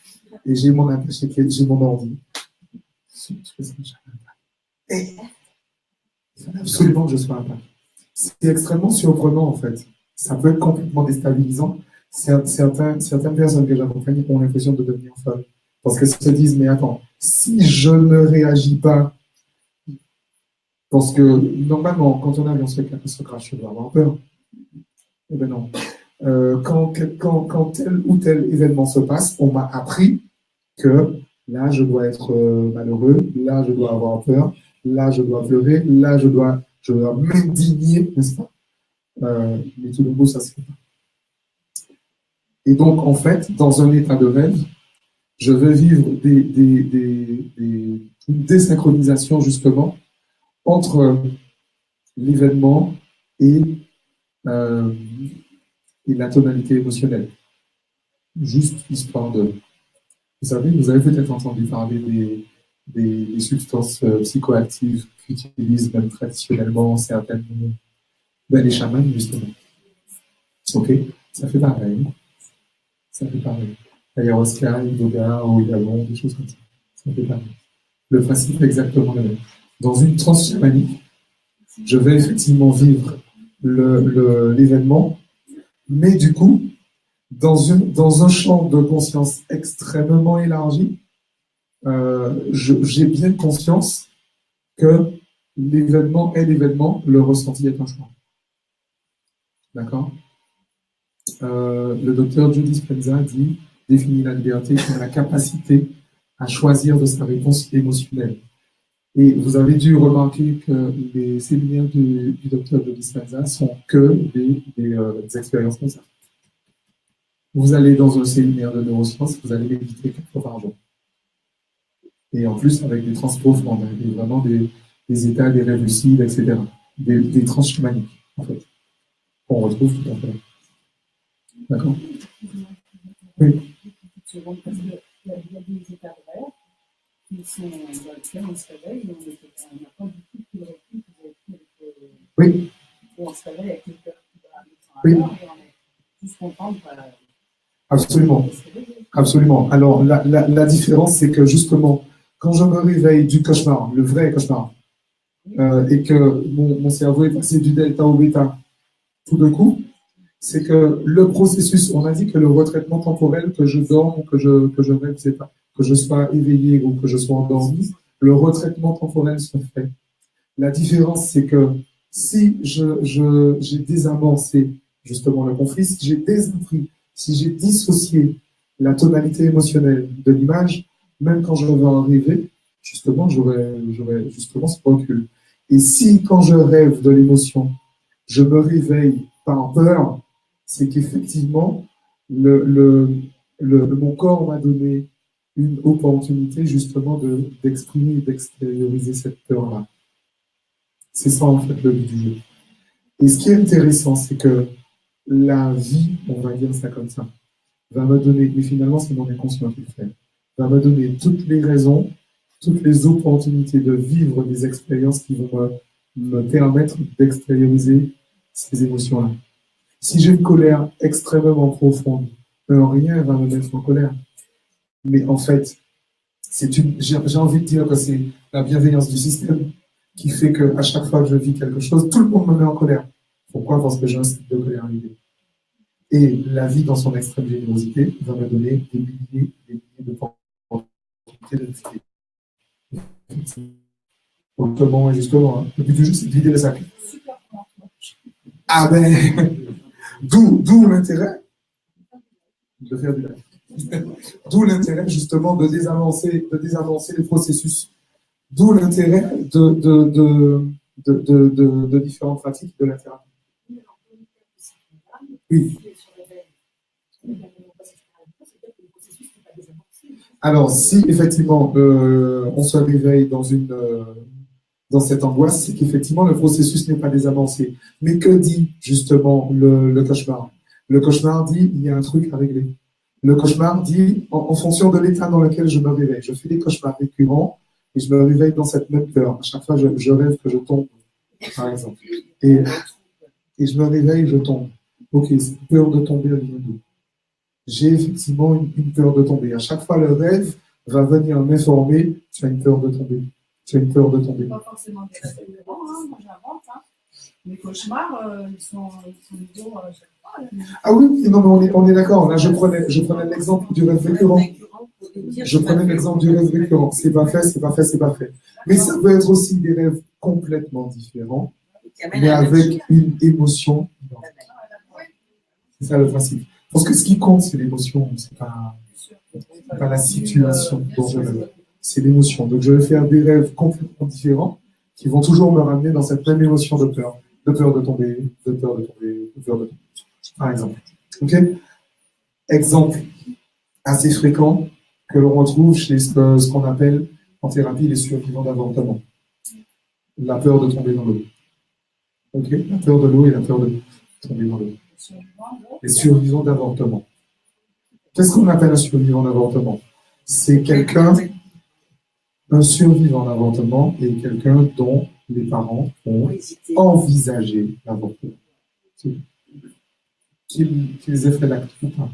Et j'ai mon attaché, j'ai mon ordi. Et il fallait absolument que je sois à Paris. C'est extrêmement surprenant, en fait. Ça peut être complètement déstabilisant. Certaines personnes que j'accompagne ont l'impression de devenir folles. Parce qu'elles se disent, mais attends, si je ne réagis pas, parce que normalement, quand un avion se crache, je dois avoir peur. Eh bien non. Quand tel ou tel événement se passe, on m'a appris que là, je dois être malheureux, là, je dois avoir peur, là, je dois pleurer, là, je dois m'indigner, n'est-ce pas? Mais tout de coup, ça se fait pas. Et donc, en fait, dans un état de rêve, je vais vivre une désynchronisation, justement, entre l'événement et la tonalité émotionnelle. Juste histoire de... vous avez peut-être entendu parler des substances psychoactives qu'utilisent même traditionnellement certaines... les chamans, justement. Ok? Ça fait pareil. Ça fait pareil. Ayahuasca, yoga, ou Yalon, des choses comme ça. Ça fait pareil. Le principe est exactement le même. Dans une transe chamanique, je vais effectivement vivre l'événement, mais du coup, dans un champ de conscience extrêmement élargi, j'ai bien conscience que l'événement est l'événement, le ressenti est un choix. D'accord? Le docteur Joe Dispenza définit la liberté comme la capacité à choisir de sa réponse émotionnelle. Et vous avez dû remarquer que les séminaires du docteur Joe Dispenza sont que des expériences comme ça. Vous allez dans un séminaire de neurosciences, vous allez méditer 4 fois par jour. Et en plus, avec des trans profondes, vraiment des états, des rêves lucides, etc. Des trans chamaniques, en fait. On retrouve tout à fait. D'accord? Oui. Il y a des états de rêve qui sont dans lesquels on se réveille et on n'a pas du tout tout le recul que vous avez pris avec oui. On se réveille avec une peur qui va oui. Et on est juste content. Absolument. Absolument. Alors, la différence, c'est que justement, quand je me réveille du cauchemar, le vrai cauchemar, et que mon cerveau est passé du delta au bêta, tout d'un coup, c'est que le processus, on a dit que le retraitement temporel, que je dorme ou que je rêve, c'est pas, que je sois éveillé ou que je sois endormi, le retraitement temporel se fait. La différence, c'est que si j'ai désamorcé justement le conflit, si j'ai désappris, si j'ai dissocié la tonalité émotionnelle de l'image, même quand je vais en rêver, justement, j'aurai justement ce recul. Et si, quand je rêve de l'émotion, je me réveille par peur, c'est qu'effectivement, mon corps m'a donné une opportunité justement d'exprimer et d'extérioriser cette peur-là. C'est ça en fait le but du jeu. Et ce qui est intéressant, c'est que la vie, on va dire ça comme ça, va me donner, mais finalement c'est mon inconscient qui le fait, va me donner toutes les raisons, toutes les opportunités de vivre des expériences qui vont me permettre d'extérioriser ces émotions-là. Si j'ai une colère extrêmement profonde, rien va me mettre en colère. Mais en fait, j'ai envie de dire que c'est la bienveillance du système qui fait qu'à chaque fois que je vis quelque chose, tout le monde me met en colère. Pourquoi? Parce que j'ai un cycle de colère arrivé. Et la vie, dans son extrême générosité, va me donner des milliers d'opportunités de vie. Autrement et justement, hein. Le but du jeu, c'est de vider les sacs. Ah ben, d'où l'intérêt de faire du live. D'où l'intérêt justement de désamorcer les processus. D'où l'intérêt de différentes pratiques de la thérapie. Oui. Alors, si effectivement on se réveille dans cette angoisse, c'est qu'effectivement le processus n'est pas désamorcé. Mais que dit justement le cauchemar? Le cauchemar dit il y a un truc à régler. Le cauchemar dit en fonction de l'état dans lequel je me réveille. Je fais des cauchemars récurrents et je me réveille dans cette même peur. À chaque fois, je rêve que je tombe, par exemple. Et je me réveille, je tombe. Ok, c'est peur de tomber à l'île. J'ai effectivement une peur de tomber. À chaque fois, le rêve va venir m'informer, tu as une peur de tomber. Tu as une peur de tomber. Pas forcément des rêves récurrents, hein, moi j'invente. Hein. Les cauchemars, ils sont nouveaux à chaque fois. Ah oui, non, mais on est d'accord. Là, je prenais l'exemple du rêve récurrent. Je prenais l'exemple du rêve récurrent. C'est pas fait, c'est pas fait, c'est pas fait. Mais ça peut être aussi des rêves complètement différents, mais avec une émotion. C'est ça le principe. Parce que ce qui compte, c'est l'émotion, c'est pas la situation dont je rêve. C'est l'émotion. Donc, je vais faire des rêves complètement différents qui vont toujours me ramener dans cette même émotion de peur de tomber, de peur de tomber, de peur de tomber. Par exemple. OK? Exemple assez fréquent que l'on retrouve chez ce qu'on appelle en thérapie les survivants d'avortement. La peur de tomber dans l'eau. OK? La peur de l'eau et la peur de tomber dans l'eau. Les survivants d'avortement. Qu'est-ce qu'on appelle un survivant d'avortement? C'est quelqu'un, un survivant d'avortement et quelqu'un dont les parents ont envisagé l'avortement. Qu'ils aient fait l'acte ou pas.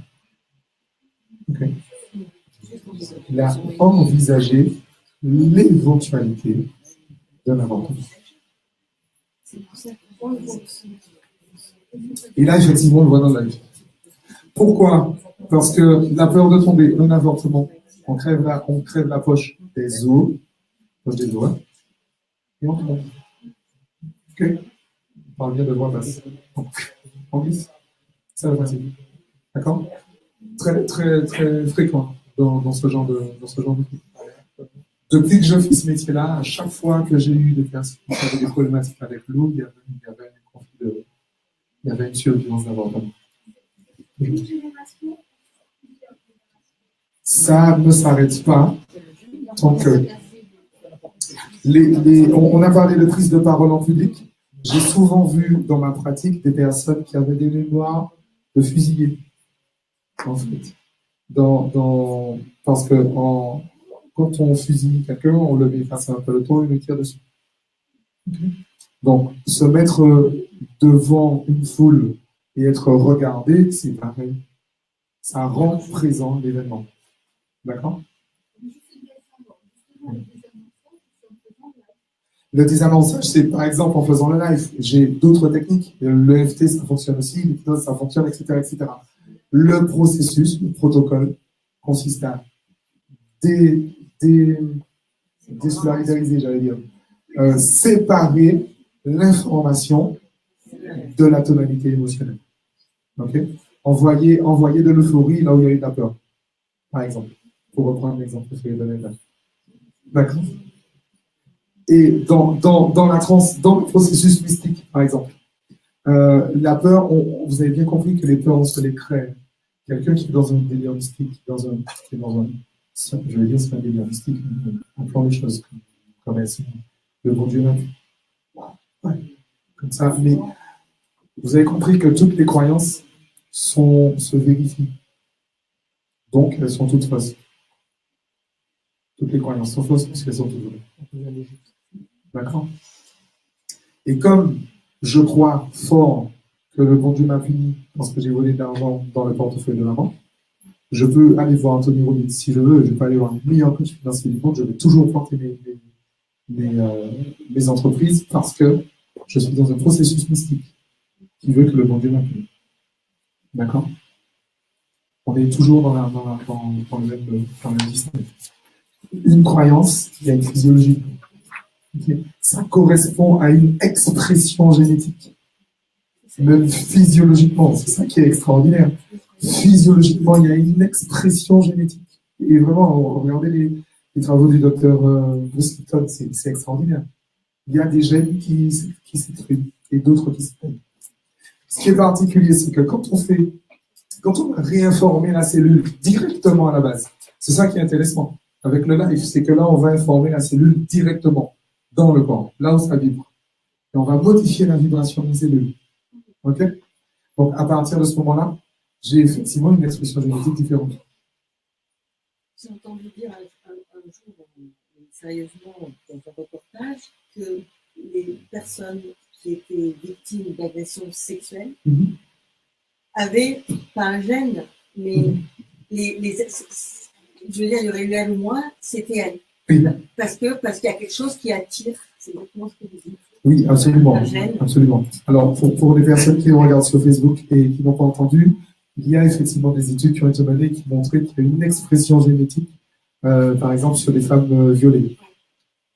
Okay. Il a envisagé l'éventualité d'un avortement. Et là, effectivement, on le voit dans la vie. Pourquoi? Parce que la peur de tomber, un avortement, on crève la poche des os, hein, et on tombe. Ok? On parle bien de voix basse. On glisse. C'est le principe. D'accord? Très, très, très fréquent dans ce genre de truc. Depuis que je fais ce métier-là, à chaque fois que j'ai eu des personnes qui avaient des problématiques avec l'eau, il y avait une survivance d'avortement. Ça ne s'arrête pas tant que on a parlé de prise de parole en public. J'ai souvent vu dans ma pratique des personnes qui avaient des mémoires de fusillés, en fait. Parce que quand on fusille quelqu'un, on le met face à un peloton et on le tire dessus. Donc, se mettre devant une foule et être regardé, c'est pareil. Ça rend présent l'événement. D'accord? Le désamorçage, c'est par exemple en faisant le live. J'ai d'autres techniques. L'EFT, ça fonctionne aussi. L'hypnose, ça fonctionne, etc., etc. Le processus, le protocole, consiste à désolidariser, j'allais dire, séparer l'information de la tonalité émotionnelle. Okay? Envoyer de l'euphorie là où il y a eu de la peur, par exemple, pour reprendre l'exemple que je vais donner là. D'accord? Et dans le processus mystique, par exemple, la peur, vous avez bien compris que les peurs, on se les crée. Quelqu'un qui est dans un délire mystique, je vais dire c'est un délire mystique, on prend les choses comme elles sont. Le bon Dieu même. Ouais, comme ça, mais vous avez compris que toutes les croyances se vérifient. Donc, elles sont toutes fausses. Toutes les croyances sont fausses parce qu'elles sont toutes vraies. D'accord? Et comme je crois fort que le bon Dieu m'a puni parce que j'ai volé de l'argent dans le portefeuille de maman, je peux aller voir Anthony Robbins si je veux, je peux aller voir le meilleur coach financier du monde, je vais toujours porter mes entreprises parce que je suis dans un processus mystique qui veut que le bon Dieu m'a puni. D'accord? On est toujours dans le même système. Une croyance, il y a une physiologie. Okay. Ça correspond à une expression génétique. Même physiologiquement, c'est ça qui est extraordinaire. Physiologiquement, il y a une expression génétique. Et vraiment, regardez les travaux du docteur Bruce Lipton, c'est extraordinaire. Il y a des gènes qui s'expriment et d'autres qui s'expriment. Ce qui est particulier, c'est que quand on a réinformé la cellule directement à la base, c'est ça qui est intéressant avec le live, c'est que là, on va informer la cellule directement dans le corps, là où ça vibre. Et on va modifier la vibration des cellules. OK? Donc, à partir de ce moment-là, j'ai effectivement une expression génétique différente. J'ai entendu dire un jour, sérieusement, dans un reportage, que les personnes qui étaient victimes d'agressions sexuelles avaient pas un gène, mais je veux dire, il y aurait eu elle ou moi, c'était elle. Oui. Parce qu'il y a quelque chose qui attire. C'est exactement ce que vous dites. Oui, absolument. Absolument. Alors, pour les personnes qui nous regardent sur Facebook et qui n'ont pas entendu, il y a effectivement des études qui ont été menées qui montraient qu'il y a une expression génétique, par exemple, sur les femmes violées.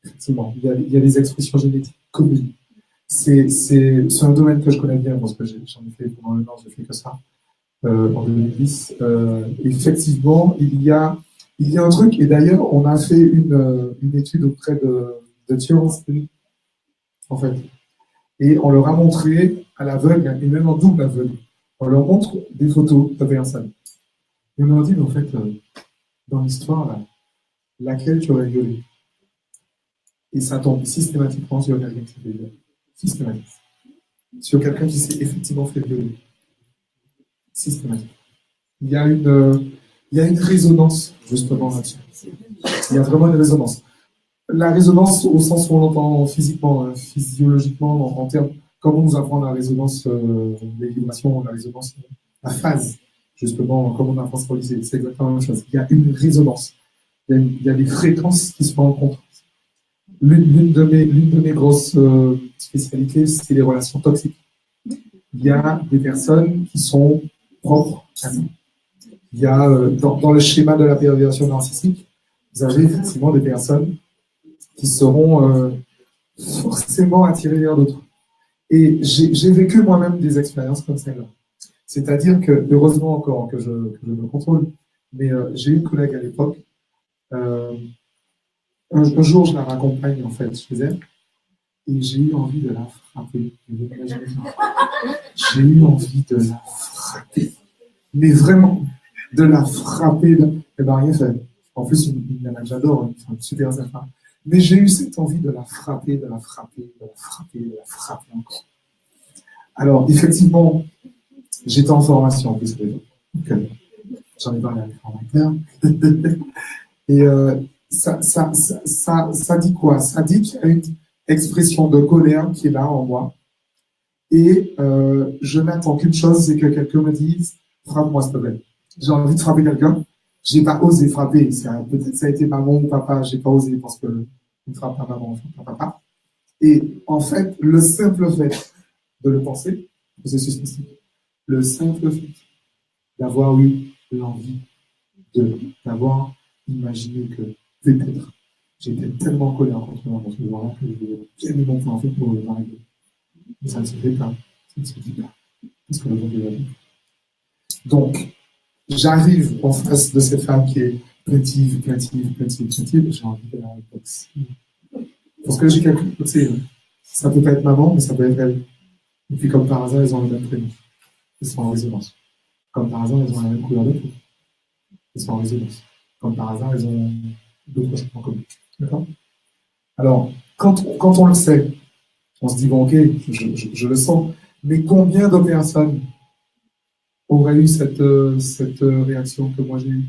Effectivement, il y a des expressions génétiques communes. C'est un domaine que je connais bien parce que j'en ai fait pendant un an, j'ai fait que ça, en 2010. Effectivement, il y a un truc, et d'ailleurs, on a fait une étude auprès de tueurs en série, en fait. Et on leur a montré à l'aveugle, et même en double aveugle, on leur montre des photos de personnes. Et on leur dit, en fait, dans l'histoire, là, laquelle tu aurais violé? Et ça tombe systématiquement sur quelqu'un qui s'est fait violer. Systématiquement. Sur quelqu'un qui s'est effectivement fait violer. Systématiquement. Il y a une résonance, justement, là-dessus. Il y a vraiment une résonance. La résonance, au sens où on l'entend physiquement, physiologiquement, en termes, comme on nous apprend la résonance, les vibrations, la résonance, la phase, justement, comme on apprend sur le lycée, c'est exactement la même chose. Il y a une résonance. Il y a des fréquences qui se rencontrent. L'une de mes grosses spécialités, c'est les relations toxiques. Il y a des personnes qui sont propres à nous. Il y a, dans le schéma de la perversion narcissique, vous avez effectivement des personnes qui seront forcément attirées vers d'autres. Et j'ai vécu moi-même des expériences comme celle-là. C'est-à-dire que, heureusement encore que je me contrôle, mais j'ai eu une collègue à l'époque. Un jour, je la raccompagne en fait chez elle et j'ai eu envie de la frapper. J'ai eu envie de la frapper. Mais vraiment, de la frapper. Elle m'a rien fait. En plus, une nana que j'adore, une super sympa. Mais j'ai eu cette envie de la frapper, de la frapper, de la frapper, de la frapper encore. Alors, effectivement, j'étais en formation en plus. Donc, j'en ai parlé à mes formateurs. Et ça dit quoi? Ça dit qu'il y a une expression de colère qui est là en moi. Et je n'attends qu'une chose, c'est que quelqu'un me dise « frappe-moi, s'il te plaît ». J'ai envie de frapper quelqu'un. Je n'ai pas osé frapper. Peut-être ça a été maman ou papa, je n'ai pas osé parce que ne frappe pas maman, ne frappe pas papa. Et en fait, le simple fait de le penser, processus mystique, le simple fait d'avoir eu l'envie d'avoir imaginé que peut-être J'étais tellement en colère contre moi dans ce jour-là que j'ai mis mon point en fait pour m'arrêter. Mais ça ne se fait pas. Ça ne se fait pas. Parce que le monde est la vie. Donc, j'arrive en face de cette femme qui est plaintive, j'ai envie de la boxe. Parce que j'ai quelqu'un, tu sais, ça peut pas être maman, mais ça peut être elle. Et puis, comme par hasard, ils ont le même prénom. Ils sont en résonance. Comme par hasard, ils ont la même couleur de peau. Ils sont en résonance. Comme par hasard, ils ont d'autres choses en commun. D'accord? Alors, quand on le sait, on se dit, bon, ok, je le sens, mais combien de personnes auraient eu cette réaction que moi j'ai eue?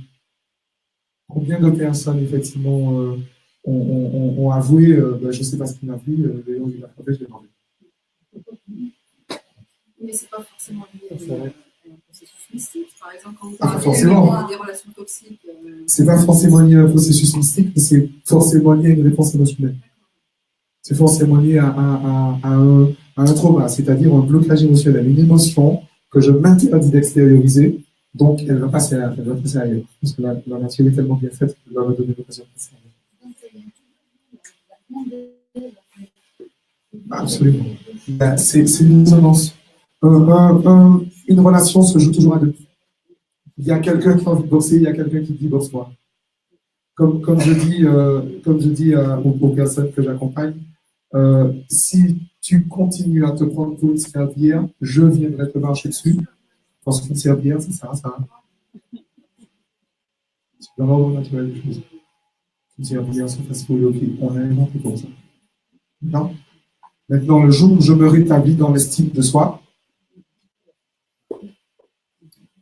Combien de personnes, effectivement, ont avoué, ben, je ne sais pas ce qu'il m'a pris, d'ailleurs, il m'a frappé, je l'ai demandé. Mais c'est pas forcément lié à un processus mystique. Par exemple, quand vous Ah, parlez forcément. des relations toxiques. C'est pas forcément lié à un processus mystique, mais c'est forcément lié à une réponse émotionnelle. C'est forcément lié à un trauma, c'est-à-dire un blocage émotionnel, une émotion que je m'interdis d'extérioriser, donc elle va passer ailleurs. Parce que la nature est tellement bien faite qu'elle va me donner l'occasion de passer ailleurs. Absolument. Ben, c'est une résonance. Une relation se joue toujours à deux. Il y a quelqu'un qui a envie de boxer, il y a quelqu'un qui dit boxe-moi. Comme je dis aux personnes que j'accompagne, si tu continues à te prendre pour une serpillière, je viendrai te marcher dessus. Parce qu'une serpillière, ça sert à ça. C'est dans l'ordre naturel des choses. Une serpillière se fasse fouler au pied. On a inventé pour ça. Non. Maintenant, le jour où je me rétablis dans l'estime de soi,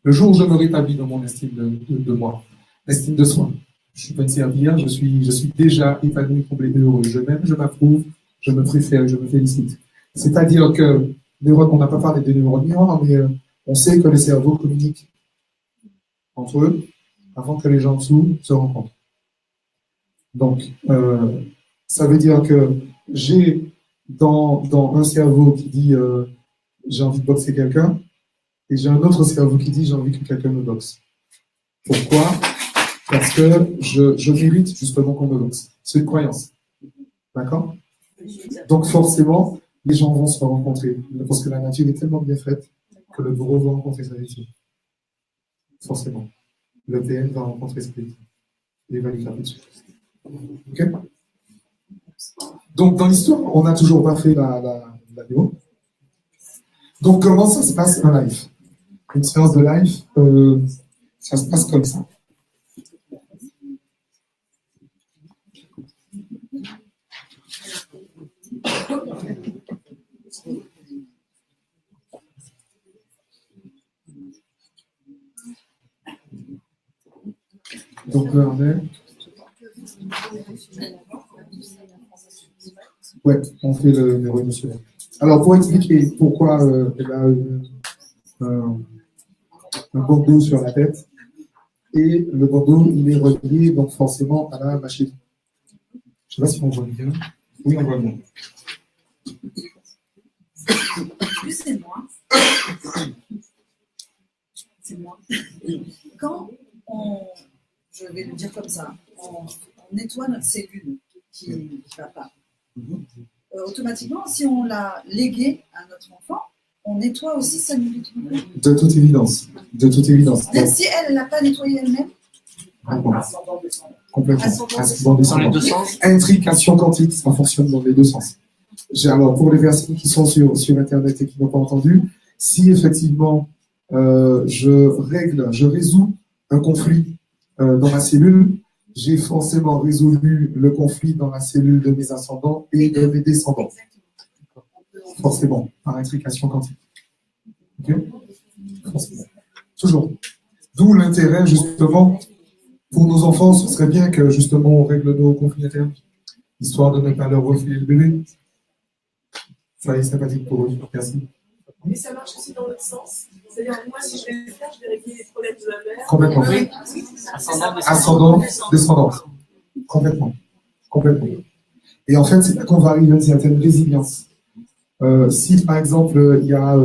le jour où je me rétablis dans mon estime de moi, l'estime de soi, je suis pas une serpillière, je suis déjà épanoui, comblé, heureux. Je m'aime, je m'approuve, je me préfère, je me félicite. C'est-à-dire que, on n'a pas parlé des neurones miroirs, mais on sait que les cerveaux communiquent entre eux avant que les gens dessous se rencontrent. Donc, ça veut dire que j'ai dans un cerveau qui dit j'ai envie de boxer quelqu'un, et j'ai un autre cerveau qui dit j'ai envie que quelqu'un me boxe. Pourquoi? Parce que je mérite justement qu'on me boxe. C'est une croyance. D'accord? Donc forcément, les gens vont se rencontrer. Parce que la nature est tellement bien faite que le bourreau va rencontrer sa victime. Forcément. Le PN va rencontrer sa victime. Et il va lui faire dessus. Ok? Donc dans l'histoire, on n'a toujours pas fait la démo. Donc comment ça se passe un live? Une séance de live, ça se passe comme ça. Donc, ouais, on fait le numéro émotionnel. Alors, pour expliquer pourquoi elle a un bandeau sur la tête, et le bandeau, il est relié donc forcément à la machine. Je ne sais pas si on voit bien. Oui, on voit bien. Excusez-moi. C'est moi. Quand je vais le dire comme ça, on nettoie notre cellule qui ne va pas. Automatiquement, si on l'a légué à notre enfant, on nettoie aussi sa nourriture. De toute évidence. De toute évidence. Même si elle ne l'a pas nettoyé elle-même. Complètement. Ascendant Dans les deux sens. Intrication quantique, ça fonctionne dans les deux sens. Alors, pour les personnes qui sont sur Internet et qui n'ont pas entendu, si effectivement je résous un conflit dans ma cellule, j'ai forcément résolu le conflit dans la cellule de mes ascendants et de mes descendants. Forcément, par intrication quantique. Ok? Forcément. Toujours. D'où l'intérêt, justement, pour nos enfants, ce serait bien que, justement, on règle nos conflits internes, histoire de ne pas leur refiler le bébé. Ça est sympathique pour eux. Merci. Mais ça marche aussi dans l'autre sens. C'est-à-dire, moi, si je vais le faire, je vais régler les problèmes de ma mère. Complètement. Ascendant, descendance. Complètement. Et en fait, c'est là qu'on va arriver à une certaine résilience. Si, par exemple, il y a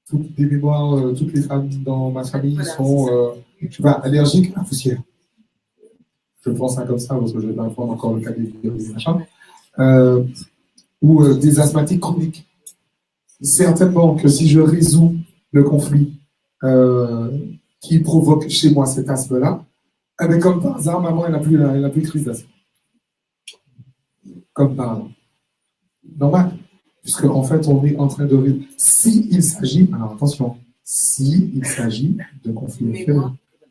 toutes des mémoires, toutes les femmes dans ma famille sont allergiques à la poussière. je prends ça comme ça parce que je vais pas prendre encore le cas des machins, ou des asthmatiques chroniques. Certainement que si je résous le conflit qui provoque chez moi cet asthme-là, eh bien, comme par hasard, maman, elle n'a plus de crise d'asthme. Comme par hasard. Normal. Puisque, en fait, on est en train de... Si il s'agit... Alors, attention. Si il s'agit de conflit...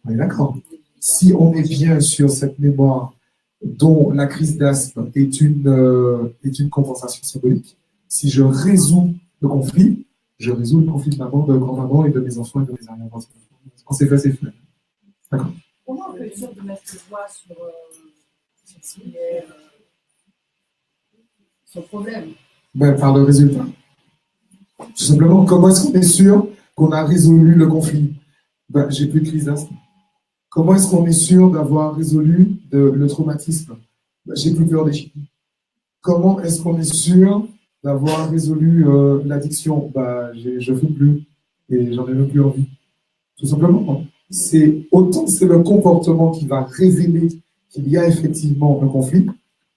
On est d'accord. Si on est bien sur cette mémoire dont la crise d'asthme est une compensation symbolique, si je résous le conflit, je résous le conflit de maman, de grand-maman et de mes enfants et de mes arrière-enfants. Quand c'est fait, c'est fait. D'accord. Comment on peut être sûr de mettre le doigt sur son problème? Ben, par le résultat. Tout simplement, comment est-ce qu'on est sûr qu'on a résolu le conflit? Ben, j'ai plus de crise d'asthme. Comment est-ce qu'on est sûr d'avoir résolu le traumatisme? Ben, j'ai plus peur des chiens. Comment est-ce qu'on est sûr d'avoir résolu l'addiction? Ben, je ne fume plus et j'en ai même plus envie. Tout simplement. Autant c'est le comportement qui va révéler qu'il y a effectivement un conflit,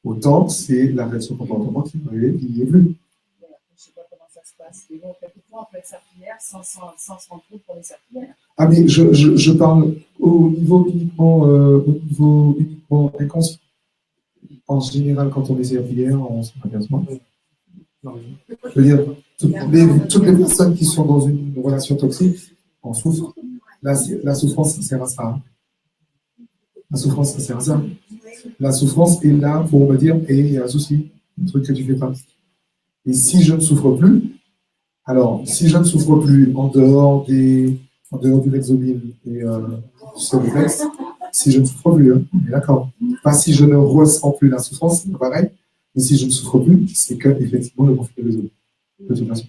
autant c'est la réaction comportement qui va révéler qu'il n'y est plus. Je ne sais pas comment ça se passe. Mais bon, quelquefois, on peut être serpillière sans se rendre compte qu'on est serpillière. Ah, mais je parle au niveau uniquement inconscient. En général, quand on est serpillière, on se pas bien se mentir. Je veux dire, toutes les personnes qui sont dans une relation toxique en souffrent. La souffrance, ça sert à ça. La souffrance, ça sert à ça. La souffrance est là pour me dire, il y a un souci, un truc que tu fais pas. Et si je ne souffre plus, alors, si je ne souffre plus en dehors du Lexomil et du Sodexo, si je ne souffre plus, hein, on est d'accord. Pas si je ne ressens plus la souffrance, c'est pas pareil. Mais si je ne souffre plus, c'est que effectivement le conflit est résolu. De toute façon.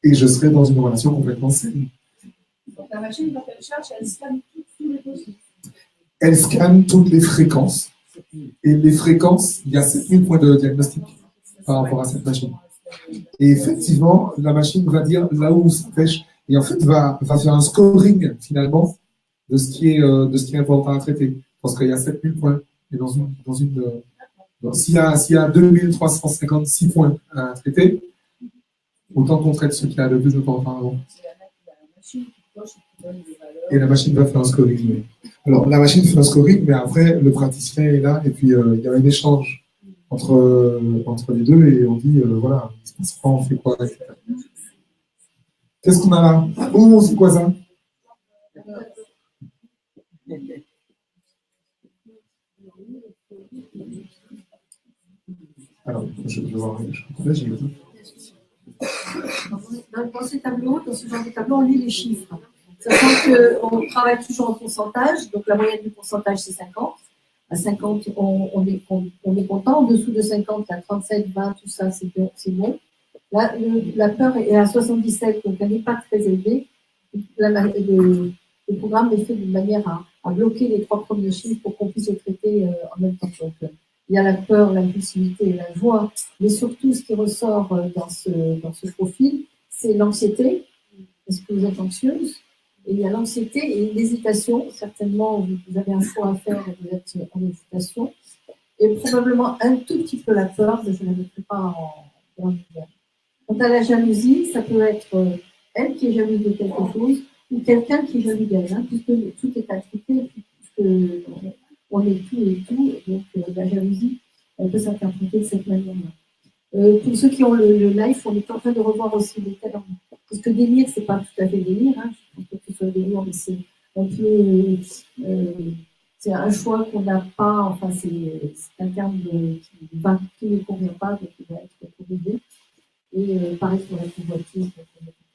Et je serai dans une relation complètement saine. Donc la machine, quand elle cherche, elle scanne tous les dossiers. Elle scanne toutes les fréquences. Et les fréquences, il y a 7000 points de diagnostic par rapport à cette machine. Et effectivement, la machine va dire là où ça pêche. Et en fait, va faire un scoring finalement de ce qui est important à traiter. Parce qu'il y a 7000 points. Et s'il y a 2356 points à traiter, autant qu'on traite ce qui a le plus important avant. Et la machine va faire un scoring. Oui. Alors, la machine fait un scoring, mais après, le praticien est là, et puis il y a un échange entre les deux, et on dit, voilà, on fait quoi? Qu'est-ce qu'on a là? Oh, c'est quoi ça? Alors, je vais voir. Là, j'ai Dans ces tableaux, dans ce genre de tableau, on lit les chiffres. Sachant qu'on travaille toujours en pourcentage, donc la moyenne du pourcentage, c'est 50. À 50, on est content. En dessous de 50, à 37, 20, tout ça, c'est bon. Là, la peur est à 77, donc elle n'est pas très élevée. Le programme est fait d'une manière à bloquer les 3 premiers chiffres pour qu'on puisse les traiter en même temps. Donc, il y a la peur, l'impulsivité et la joie, mais surtout ce qui ressort dans ce profil, c'est l'anxiété. Est-ce que vous êtes anxieuse? Et il y a l'anxiété et l'hésitation. Certainement, vous avez un choix à faire et vous êtes en hésitation. Et probablement un tout petit peu la peur, mais je ne la mettrai pas en lumière. Quant à la jalousie, ça peut être elle qui est jalouse de quelque chose ou quelqu'un qui est jaloux d'elle, hein, puisque tout est attrité, puisque on est tout et tout. Donc, la jalousie, elle peut s'interpréter de cette manière-là. Pour ceux qui ont le live, on est en train de revoir aussi les termes. Parce que délire, c'est pas tout à fait délire. Hein. Je pense pas que ce soit délire, mais c'est un peu. C'est un choix qu'on n'a pas. Enfin, c'est un terme qui ne convient pas, donc il va être corrigé. Et pareil pour la convoitise,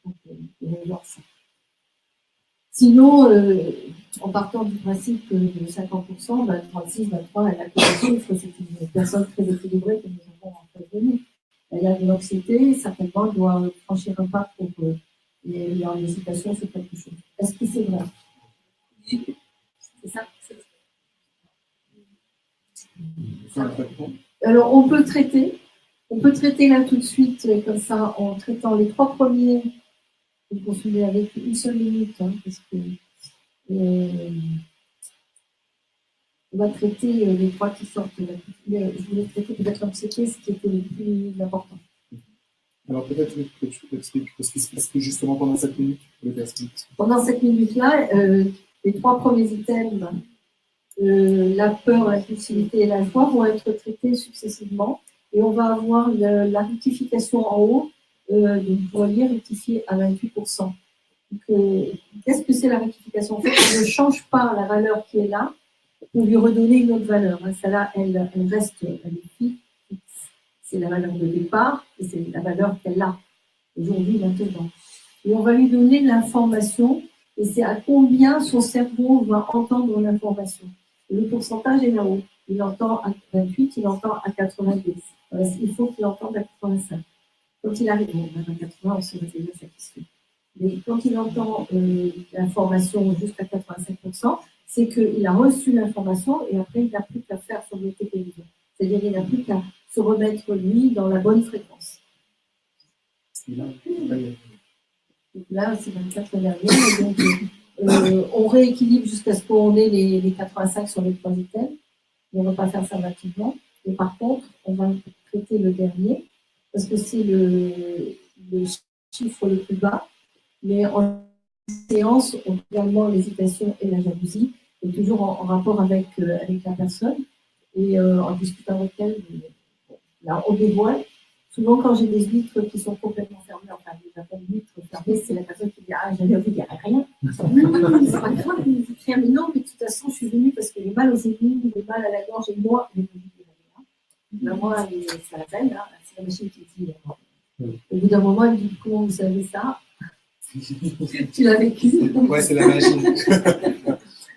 on va voir ça. Sinon, en partant du principe de 50%, 36, 23, elle a que des chiffres, c'est une personne très équilibrée que nous avons en face de nous. Elle a de l'anxiété, certainement, elle doit franchir un pas pour il y a une hésitation sur quelque chose. Est-ce que c'est vrai? C'est ça? Alors, on peut traiter là tout de suite, comme ça, en traitant les 3 premiers. Vous poursuivez avec une seule minute, hein, parce que On va traiter les trois qui sortent. Je voulais traiter peut-être l'anxiété, ce qui était le plus important. Alors peut-être que tu peux expliquer ce qui se passe justement pendant 7 minutes pour les personnes. Pendant cette minute-là, les trois premiers items, la peur, l'impulsivité et la joie, vont être traités successivement. Et on va avoir la rectification en haut, donc vous voyez rectifier à 28%. Qu'est-ce que c'est la rectification? En fait, on ne change pas la valeur qui est là pour lui redonner une autre valeur. Celle-là, elle reste, elle est fixe. C'est la valeur de départ et c'est la valeur qu'elle a aujourd'hui, maintenant. Et on va lui donner de l'information et c'est à combien son cerveau va entendre l'information. Et le pourcentage est là-haut. Il entend à 28, il entend à 90. Il faut qu'il entende à 85. Quand il arrive, bon, à 80, on serait déjà satisfait. Mais quand il entend l'information jusqu'à 85%, c'est qu'il a reçu l'information et après, il n'a plus qu'à faire son métabolisme. C'est-à-dire qu'il n'a plus qu'à se remettre, lui, dans la bonne fréquence. Donc là, c'est 24 derniers. Donc, on rééquilibre jusqu'à ce qu'on ait les 85 sur les trois items. On ne va pas faire ça rapidement. Et par contre, on va traiter le dernier parce que c'est le chiffre le plus bas. Mais en séance, on a également l'hésitation et la jalousie, et toujours en rapport avec la personne. Et en discutant avec elle, là, on dévoile. Souvent, quand j'ai des vitres qui sont complètement fermées, enfin, les vitres fermées, c'est la personne qui dit « Ah, j'avais envie, il n'y a rien. » C'est pas grave, mais non, mais de toute façon, je suis venue parce que j'ai mal aux épaules, j'ai mal à la gorge, et moi, moi, c'est la peine, hein, c'est la machine qui dit. Au bout d'un moment, elle me dit « Comment vous savez ça ?» Tu l'as vécu. Ouais, c'est la magie.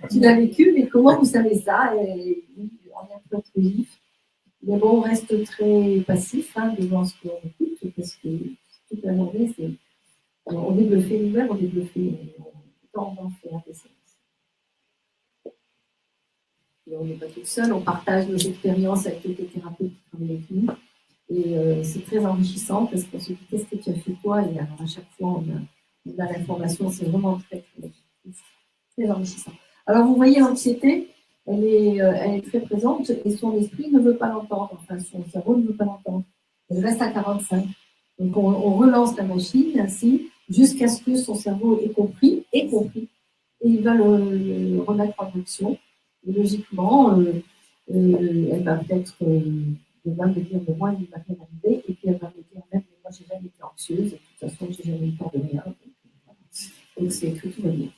Tu l'as vécu, mais comment vous savez ça? Et on est un peu trop vif. Mais bon, on reste très passif devant ce qu'on écoute, parce que toute la journée, on débluffait nous-mêmes, on débluffait, on en fait la séance. Et on n'est pas tout seul, on partage nos expériences avec les thérapeutes qui travaillent avec nous. Et c'est très enrichissant parce qu'on se dit qu'est-ce que tu as fait toi? Et alors à chaque fois, on a l'information, c'est vraiment très, très, très enrichissant. Alors vous voyez, l'anxiété, elle est très présente et son esprit ne veut pas l'entendre, enfin son cerveau ne veut pas l'entendre. Elle reste à 45. Donc on relance la machine ainsi jusqu'à ce que son cerveau ait compris, et il va le remettre en action. Et logiquement, elle va peut-être elle va me dire, mais moi, il ne m'a rien arrivé, et puis elle va me dire, même, mais moi, je n'ai jamais été anxieuse, et de toute façon, je n'ai jamais eu peur de rien. Donc c'est que tout va bien.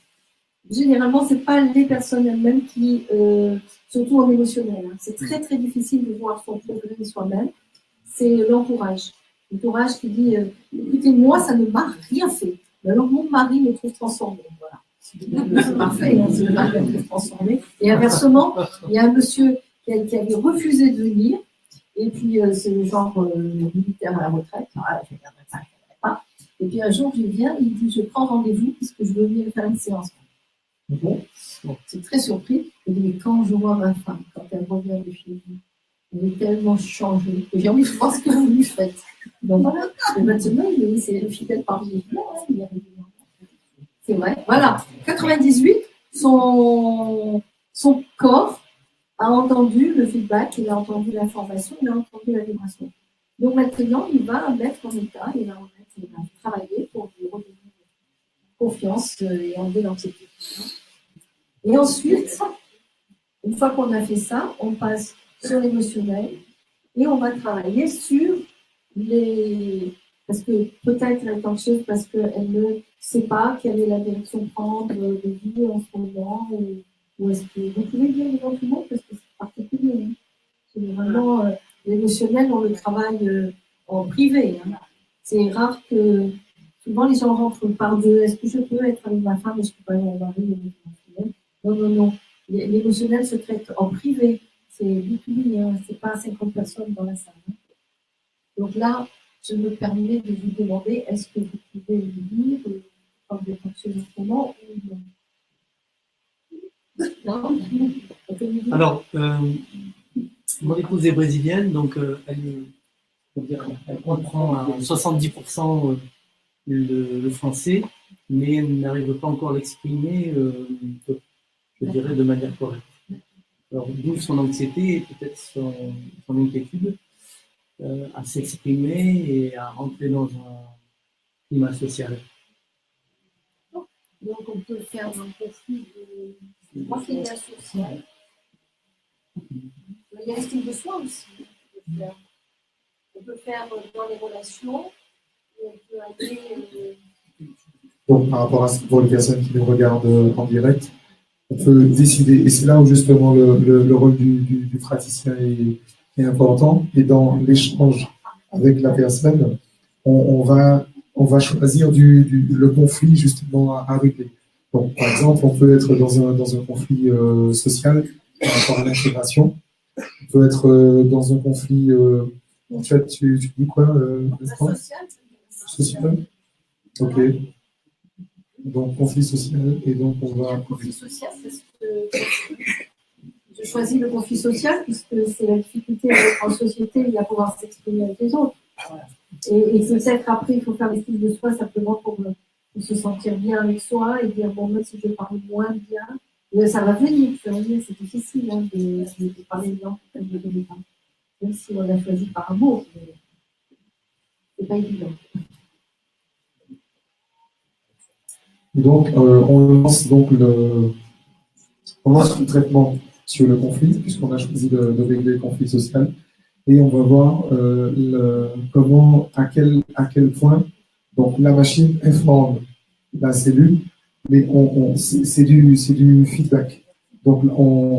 Généralement, ce n'est pas les personnes elles-mêmes qui, surtout en émotionnel, c'est très très difficile de voir son progrès soi-même, c'est l'entourage. L'entourage qui dit, écoutez, moi, ça ne m'a rien fait. Alors mon mari me trouve transformée. Voilà. C'est parfait, c'est le mari me trouve transformée. Et inversement, il y a un monsieur qui avait refusé de venir, et puis c'est le genre militaire à la retraite. Ah, je ne viendrai pas. Et puis un jour, il vient, il dit, je prends rendez-vous parce que je veux venir faire une séance. Bon, c'est très surpris. Il dit, mais quand je vois ma femme, quand elle revient de chez vous, elle est tellement changée. Et j'ai envie de voir ce que vous lui faites. Donc voilà, et maintenant, c'est le fidèle parmi les c'est vrai. Voilà. 98, son corps a entendu le feedback, il a entendu l'information, il a entendu la vibration. Donc maintenant, il va mettre en état, il va travailler pour lui redonner confiance et enlever l'anxiété. Et ensuite, une fois qu'on a fait ça, on passe sur l'émotionnel et on va travailler sur les... Parce que peut-être elle est anxieuse parce qu'elle ne sait pas quelle est la direction prendre de vie en ce moment. Ou est-ce que vous pouvez dire devant tout le monde parce que c'est particulier. C'est vraiment l'émotionnel, on le travaille en privé. C'est rare que souvent les gens rentrent par deux. Est-ce que je peux être avec ma femme? Est-ce que je peux aller avec mon mari? Non. L'émotionnel se traite en privé. C'est B2B, c'est pas 50 personnes dans la salle. Donc là, je me permets de vous demander, est-ce que vous pouvez le dire quand vous êtes anxieux en ce moment ou non? Alors, mon épouse est brésilienne, donc elle comprend à 70% le français, mais elle n'arrive pas encore à l'exprimer, je dirais, de manière correcte. Alors, d'où son anxiété et peut-être son inquiétude à s'exprimer et à entrer dans un climat social. Donc, on peut faire un conflit de climat social. Il y a l'estime de soi aussi. On peut faire dans les relations, et on peut aller. Donc, par rapport à pour les personnes qui nous regardent en direct, on peut décider, et c'est là où justement le rôle du praticien est important, et dans l'échange avec la personne, on va choisir le conflit justement à régler. Donc, par exemple, on peut être dans un conflit social par rapport à l'intégration, on peut être dans un conflit, en fait, tu dis quoi social. Ok. Donc, conflit social, et donc on va... Conflit social, parce que je choisis le conflit social, puisque c'est la difficulté d'être en société et à pouvoir s'exprimer avec les autres. Et peut-être après, il faut faire l'estime de soi simplement pour se sentir bien avec soi et dire, bon, moi, si je parle moins bien, ça va venir, c'est difficile de parler bien pour de l'État. Même si on l'a choisi par amour, c'est pas évident. Donc, on lance le traitement sur le conflit, puisqu'on a choisi de régler le conflit social, et on va voir comment, à quel point, donc la machine informe la cellule, mais c'est du feedback. Donc,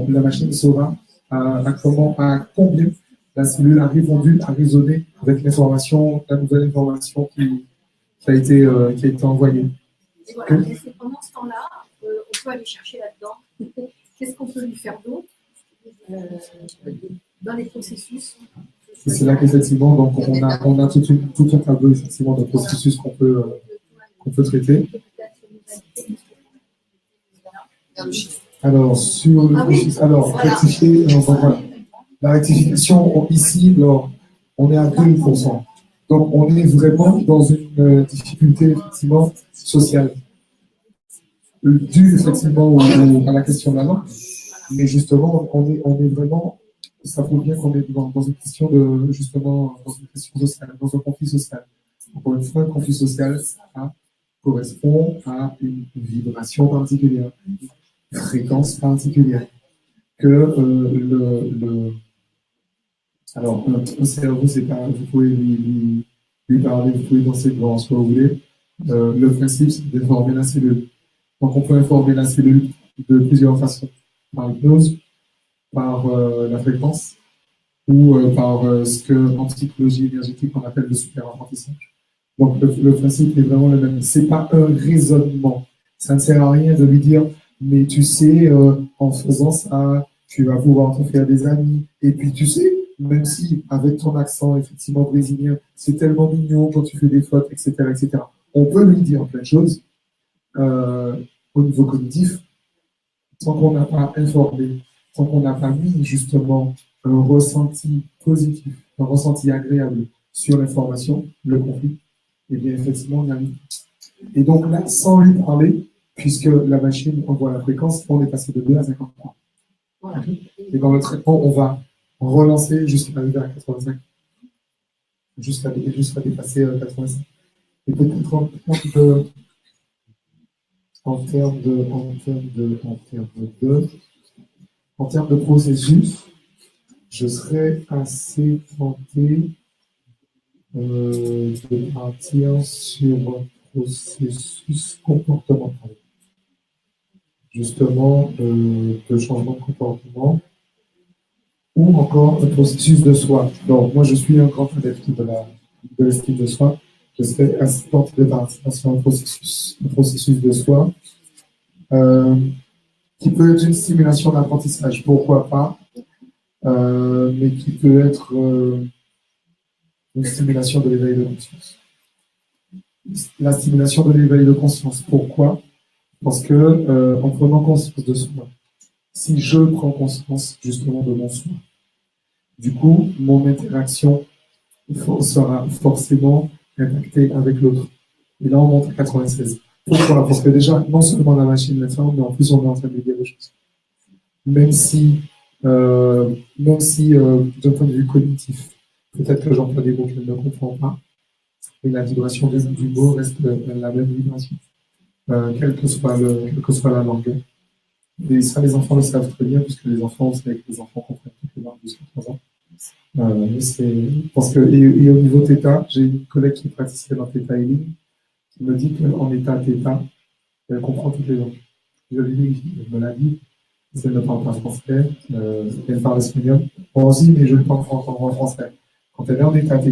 la machine saura à combien la cellule a répondu, a raisonné avec l'information, la nouvelle information qui a été envoyée. Et voilà, et c'est pendant ce temps-là, on peut aller chercher là-dedans. Qu'est-ce qu'on peut lui faire d'autre dans les processus? Et c'est là qu'effectivement, donc on a tout un tableau effectivement de processus qu'on peut traiter. Alors sur le chiffre, rectifier, voilà. La rectification ici, on est à 2%. Donc on est vraiment dans une difficulté effectivement sociale, due effectivement à la question de la langue, mais justement on est vraiment, ça prouve bien qu'on est dans une question de justement dans une question sociale, dans un conflit social. Encore une fois, un conflit social, ça correspond à une vibration particulière, une fréquence particulière, que alors un cerveau, c'est pas, vous pouvez lui parler, vous pouvez danser devant ce que vous voulez. Le principe, c'est d'informer la cellule. Donc, on peut informer la cellule de plusieurs façons. Par l'hypnose, par la fréquence, ou par ce que, en psychologie énergétique, on appelle le super-apprentissage. Donc, le principe est vraiment le même. C'est pas un raisonnement. Ça ne sert à rien de lui dire, mais tu sais, en faisant ça, tu vas pouvoir te faire des amis. Et puis, tu sais, même si, avec ton accent, effectivement, brésilien, c'est tellement mignon quand tu fais des fautes, etc., etc. On peut lui dire plein de choses au niveau cognitif, sans qu'on n'a pas informé, sans qu'on n'a pas mis, justement, un ressenti positif, un ressenti agréable sur l'information, le conflit, et bien, effectivement, on a mis. Et donc là, sans lui parler, puisque la machine envoie la fréquence, on est passé de 2 à 53. Voilà. Et dans le traitement, on va relancer jusqu'à arriver à 85, jusqu'à dépasser 85. Et peut-être en termes de processus, je serais assez tenté de partir sur un processus comportemental, justement de changement de comportement, ou encore un processus de soi. Donc, moi, je suis un grand adepte de l'estime de soi. Je serais assez tenté de partir sur un processus de soi, qui peut être une stimulation d'apprentissage, pourquoi pas, mais qui peut être une stimulation de l'éveil de conscience. La stimulation de l'éveil de conscience, pourquoi? Parce que en prenant conscience de soi, si je prends conscience justement de mon soi, du coup, mon interaction sera forcément impactée avec l'autre. Et là, on monte à 96. Pourquoi? Parce que déjà, non seulement la machine l'informe, mais en plus, on est en train de dire des choses. Même si Même si, d'un point de vue cognitif, peut-être que j'emploie des mots qu'elle ne comprend pas, mais la vibration du mot reste la même vibration, quelle que soit la langue. Et ça, les enfants le savent très bien, puisque les enfants, on sait que les enfants comprennent toutes les langues jusqu'à 3 ans. Parce que, et au niveau θ, j'ai une collègue qui est praticienne en θ healing, qui me dit qu'en état θ, elle comprend toutes les langues. Je lui dis, elle me l'a dit, si elle ne parle pas français, elle parle espagnol. Moi aussi, mais je ne parle pas en français. Quand elle est en état θ,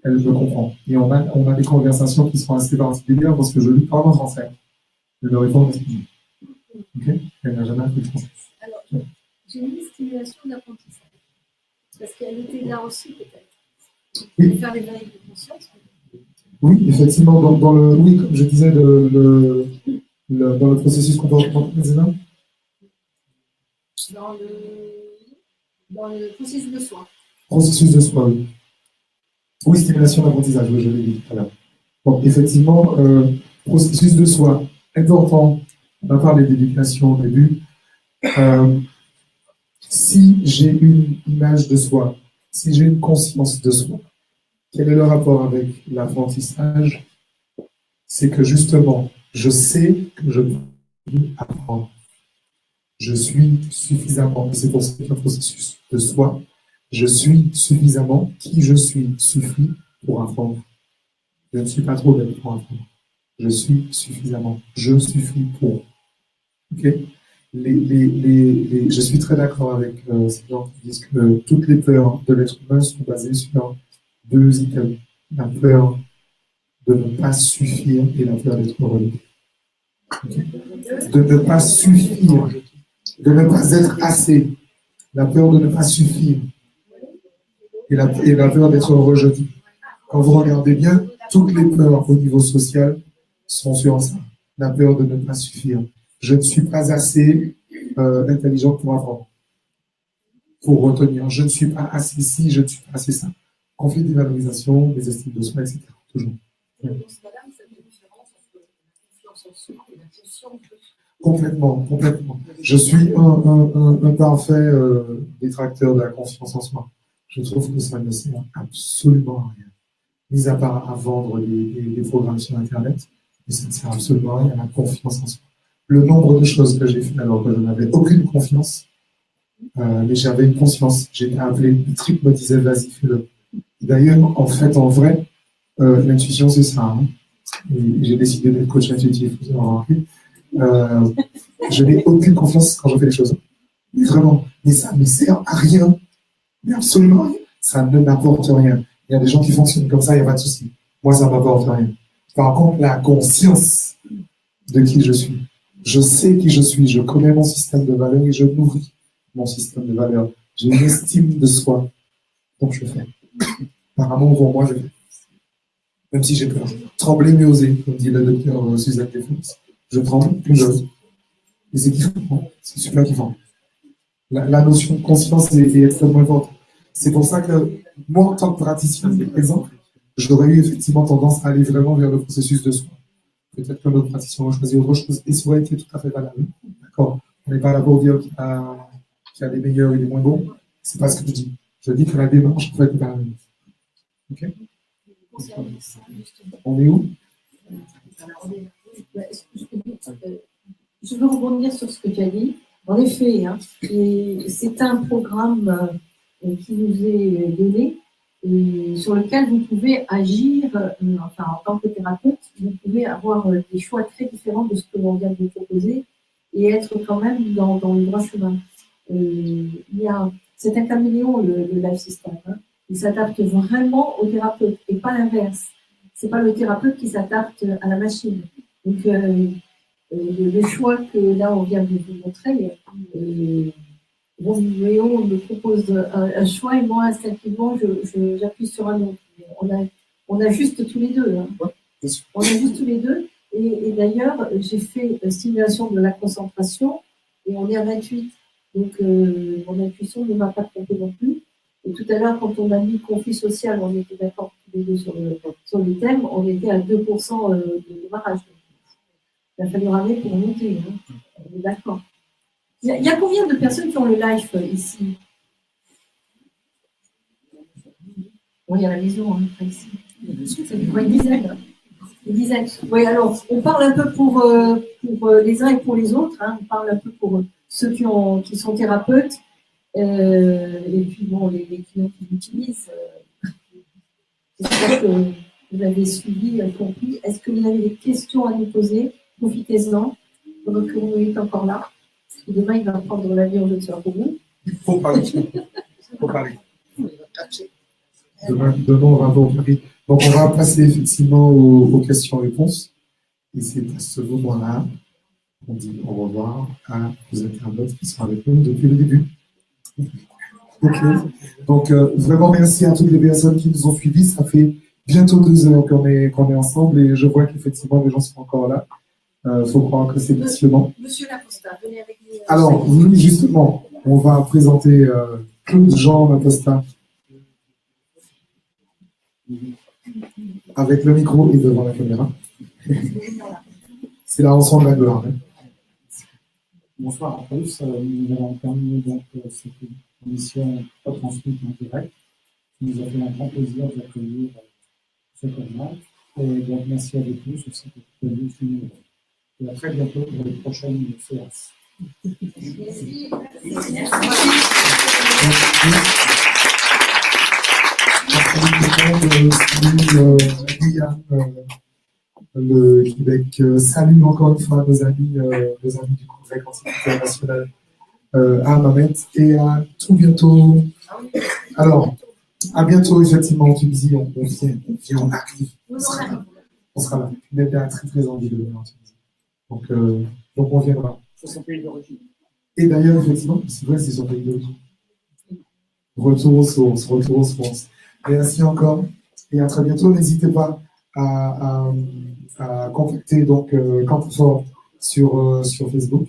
elle me comprend. Et on a des conversations qui sont assez particulières parce que je lui parle en français. Je me réponds en espagnol. Ok? Elle n'a jamais appris le français. Alors, j'ai mis stimulation d'apprentissage. Parce qu'elle était là aussi, peut-être. Oui. Faire l'éveil de conscience. Oui, effectivement, oui, comme je disais, dans le processus comportemental, dans le processus de soi. processus de soi, oui. Oui, stimulation d'apprentissage, oui, je l'ai dit tout à l'heure. Bon, effectivement, processus de soi, important. On a parlé d'éducation au début. Si j'ai une image de soi, si j'ai une conscience de soi, quel est le rapport avec l'apprentissage? C'est que justement, je sais que je peux apprendre. Je suis suffisamment, c'est pour ça qu'il y a un processus de soi, je suis suffisamment, qui je suis suffit pour apprendre. Je ne suis pas trop bête pour apprendre. Je suis suffisamment, je suffis pour. Ok? Je suis très d'accord avec ces gens qui disent que toutes les peurs de l'être humain sont basées sur 2 items. La peur de ne pas suffire et la peur d'être relevé. Okay? De ne pas suffire, de ne pas être assez, la peur de ne pas suffire et la peur d'être rejeté. Quand vous regardez bien, toutes les peurs au niveau social sont sur ça. La peur de ne pas suffire. Je ne suis pas assez intelligent pour apprendre, pour retenir. Je ne suis pas assez ci, je ne suis pas assez ça. Conflit de valorisation, des estimes de soi, etc. Toujours. Complètement. Je suis un parfait détracteur de la confiance en soi. Je trouve que ça ne sert absolument à rien. Mis à part à vendre des programmes sur Internet, mais ça ne sert absolument à rien, la confiance en soi. Le nombre de choses que j'ai fait alors que je n'avais aucune confiance, mais j'avais une conscience. J'ai été appelé, le trip me disait vas-y, fais-le. D'ailleurs, en vrai, l'intuition, c'est ça. Hein. Et j'ai décidé d'être coach intuitif, vous avez remarqué. Je n'ai aucune confiance quand je fais les choses. Mais vraiment, mais ça ne sert à rien. Mais absolument rien. Ça ne m'apporte rien. Il y a des gens qui fonctionnent comme ça, il n'y a pas de souci. Moi, ça ne m'apporte rien. Par contre, la conscience de qui je suis. Je sais qui je suis, je connais mon système de valeurs et je nourris mon système de valeurs. J'ai une estime de soi. Donc, je fais. Par amour pour moi, je fais. Même si j'ai peur. Trembler mais oser, comme dit le docteur Suzanne Defons. Je tremble, mais j'ose. Et c'est kiffant. C'est super kiffant. La notion de conscience est extrêmement importante. C'est pour ça que moi, en tant que praticien, par exemple, j'aurais eu effectivement tendance à aller vraiment vers le processus de soi. Peut-être que notre praticien va choisir autre chose et ça aurait été tout à fait valable. D'accord? On n'est pas là pour dire qu'il y a des meilleurs et des moins bons. C'est pas ce que je dis. Je dis que la démarche, en fait, est pas la même. Ok? On est où? Je veux rebondir sur ce que tu as dit. En effet, hein, c'est un programme qui nous est donné et sur lequel vous pouvez agir, enfin en tant que thérapeute, vous pouvez avoir des choix très différents de ce que l'on vient de vous proposer et être quand même dans le droit chemin. C'est un caméléon, le life system. Hein. Il s'adapte vraiment au thérapeute et pas l'inverse. C'est pas le thérapeute qui s'adapte à la machine. Donc, le choix que là on vient de vous montrer, Léon me propose un choix et moi instinctivement j'appuie sur un autre. On a juste tous les deux. Hein. On a juste tous les deux. Et d'ailleurs, j'ai fait stimulation de la concentration et on est à 28. Donc mon intuition ne m'a pas trompé non plus. Et tout à l'heure, quand on a mis conflit social, on était d'accord tous les deux sur le thème, on était à 2% de démarrage. Il a fallu ramener pour monter, hein. On est d'accord. Il y a combien de personnes qui ont le live ici? Oui, à la maison, hein, pas ici. Oui, une dizaine. Une dizaine. Oui, alors, on parle un peu pour les uns et pour les autres. Hein. On parle un peu pour ceux qui sont thérapeutes. Et puis, bon, les clients qui l'utilisent. J'espère que vous avez suivi, compris. Est-ce que vous avez des questions à nous poser? Profitez-en. Pendant que vous êtes encore là. Parce que demain, il va prendre l'avion de soir pour vous. Il faut parler. Faut parler. Demain, on va voir Paris. Donc, on va passer effectivement aux questions-réponses. Et c'est à ce moment-là qu'on dit au revoir à vos internautes qui sont avec nous depuis le début. Ok. Donc, vraiment merci à toutes les personnes qui nous ont suivis. Ça fait bientôt 2 heures qu'on est ensemble et je vois qu'effectivement les gens sont encore là. Faut croire que c'est petit moment. Monsieur Laposta, venez avec nous. Alors, oui, justement, on va présenter Claude Jean Laposta avec le micro et devant la caméra. C'est la rançon de la gloire. Hein. Bonsoir à tous. Nous avons terminé donc cette émission retransmise en direct. Il nous a fait un grand plaisir d'accueillir ce convent. Et donc merci à vous tous aussi de nous suivre. Et à très bientôt pour les prochaines séances. Merci. Le Québec salue encore une fois nos amis du Congrès Constitutionnel international à Mamet et à tout bientôt. Alors, à bientôt, effectivement, tu me dis, on vient, on arrive. On sera là. On a très très envie de venir en Tunisie. Donc on viendra. C'est son pays d'origine. Et d'ailleurs, effectivement, c'est vrai, c'est son pays d'origine. Retour aux sources. Merci encore et à très bientôt. N'hésitez pas à contacter donc Camp sur Facebook.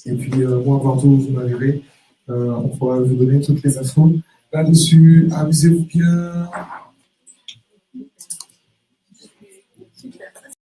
Et puis moi, partout où vous m'arriverez, on pourra vous donner toutes les infos là-dessus. Amusez-vous bien.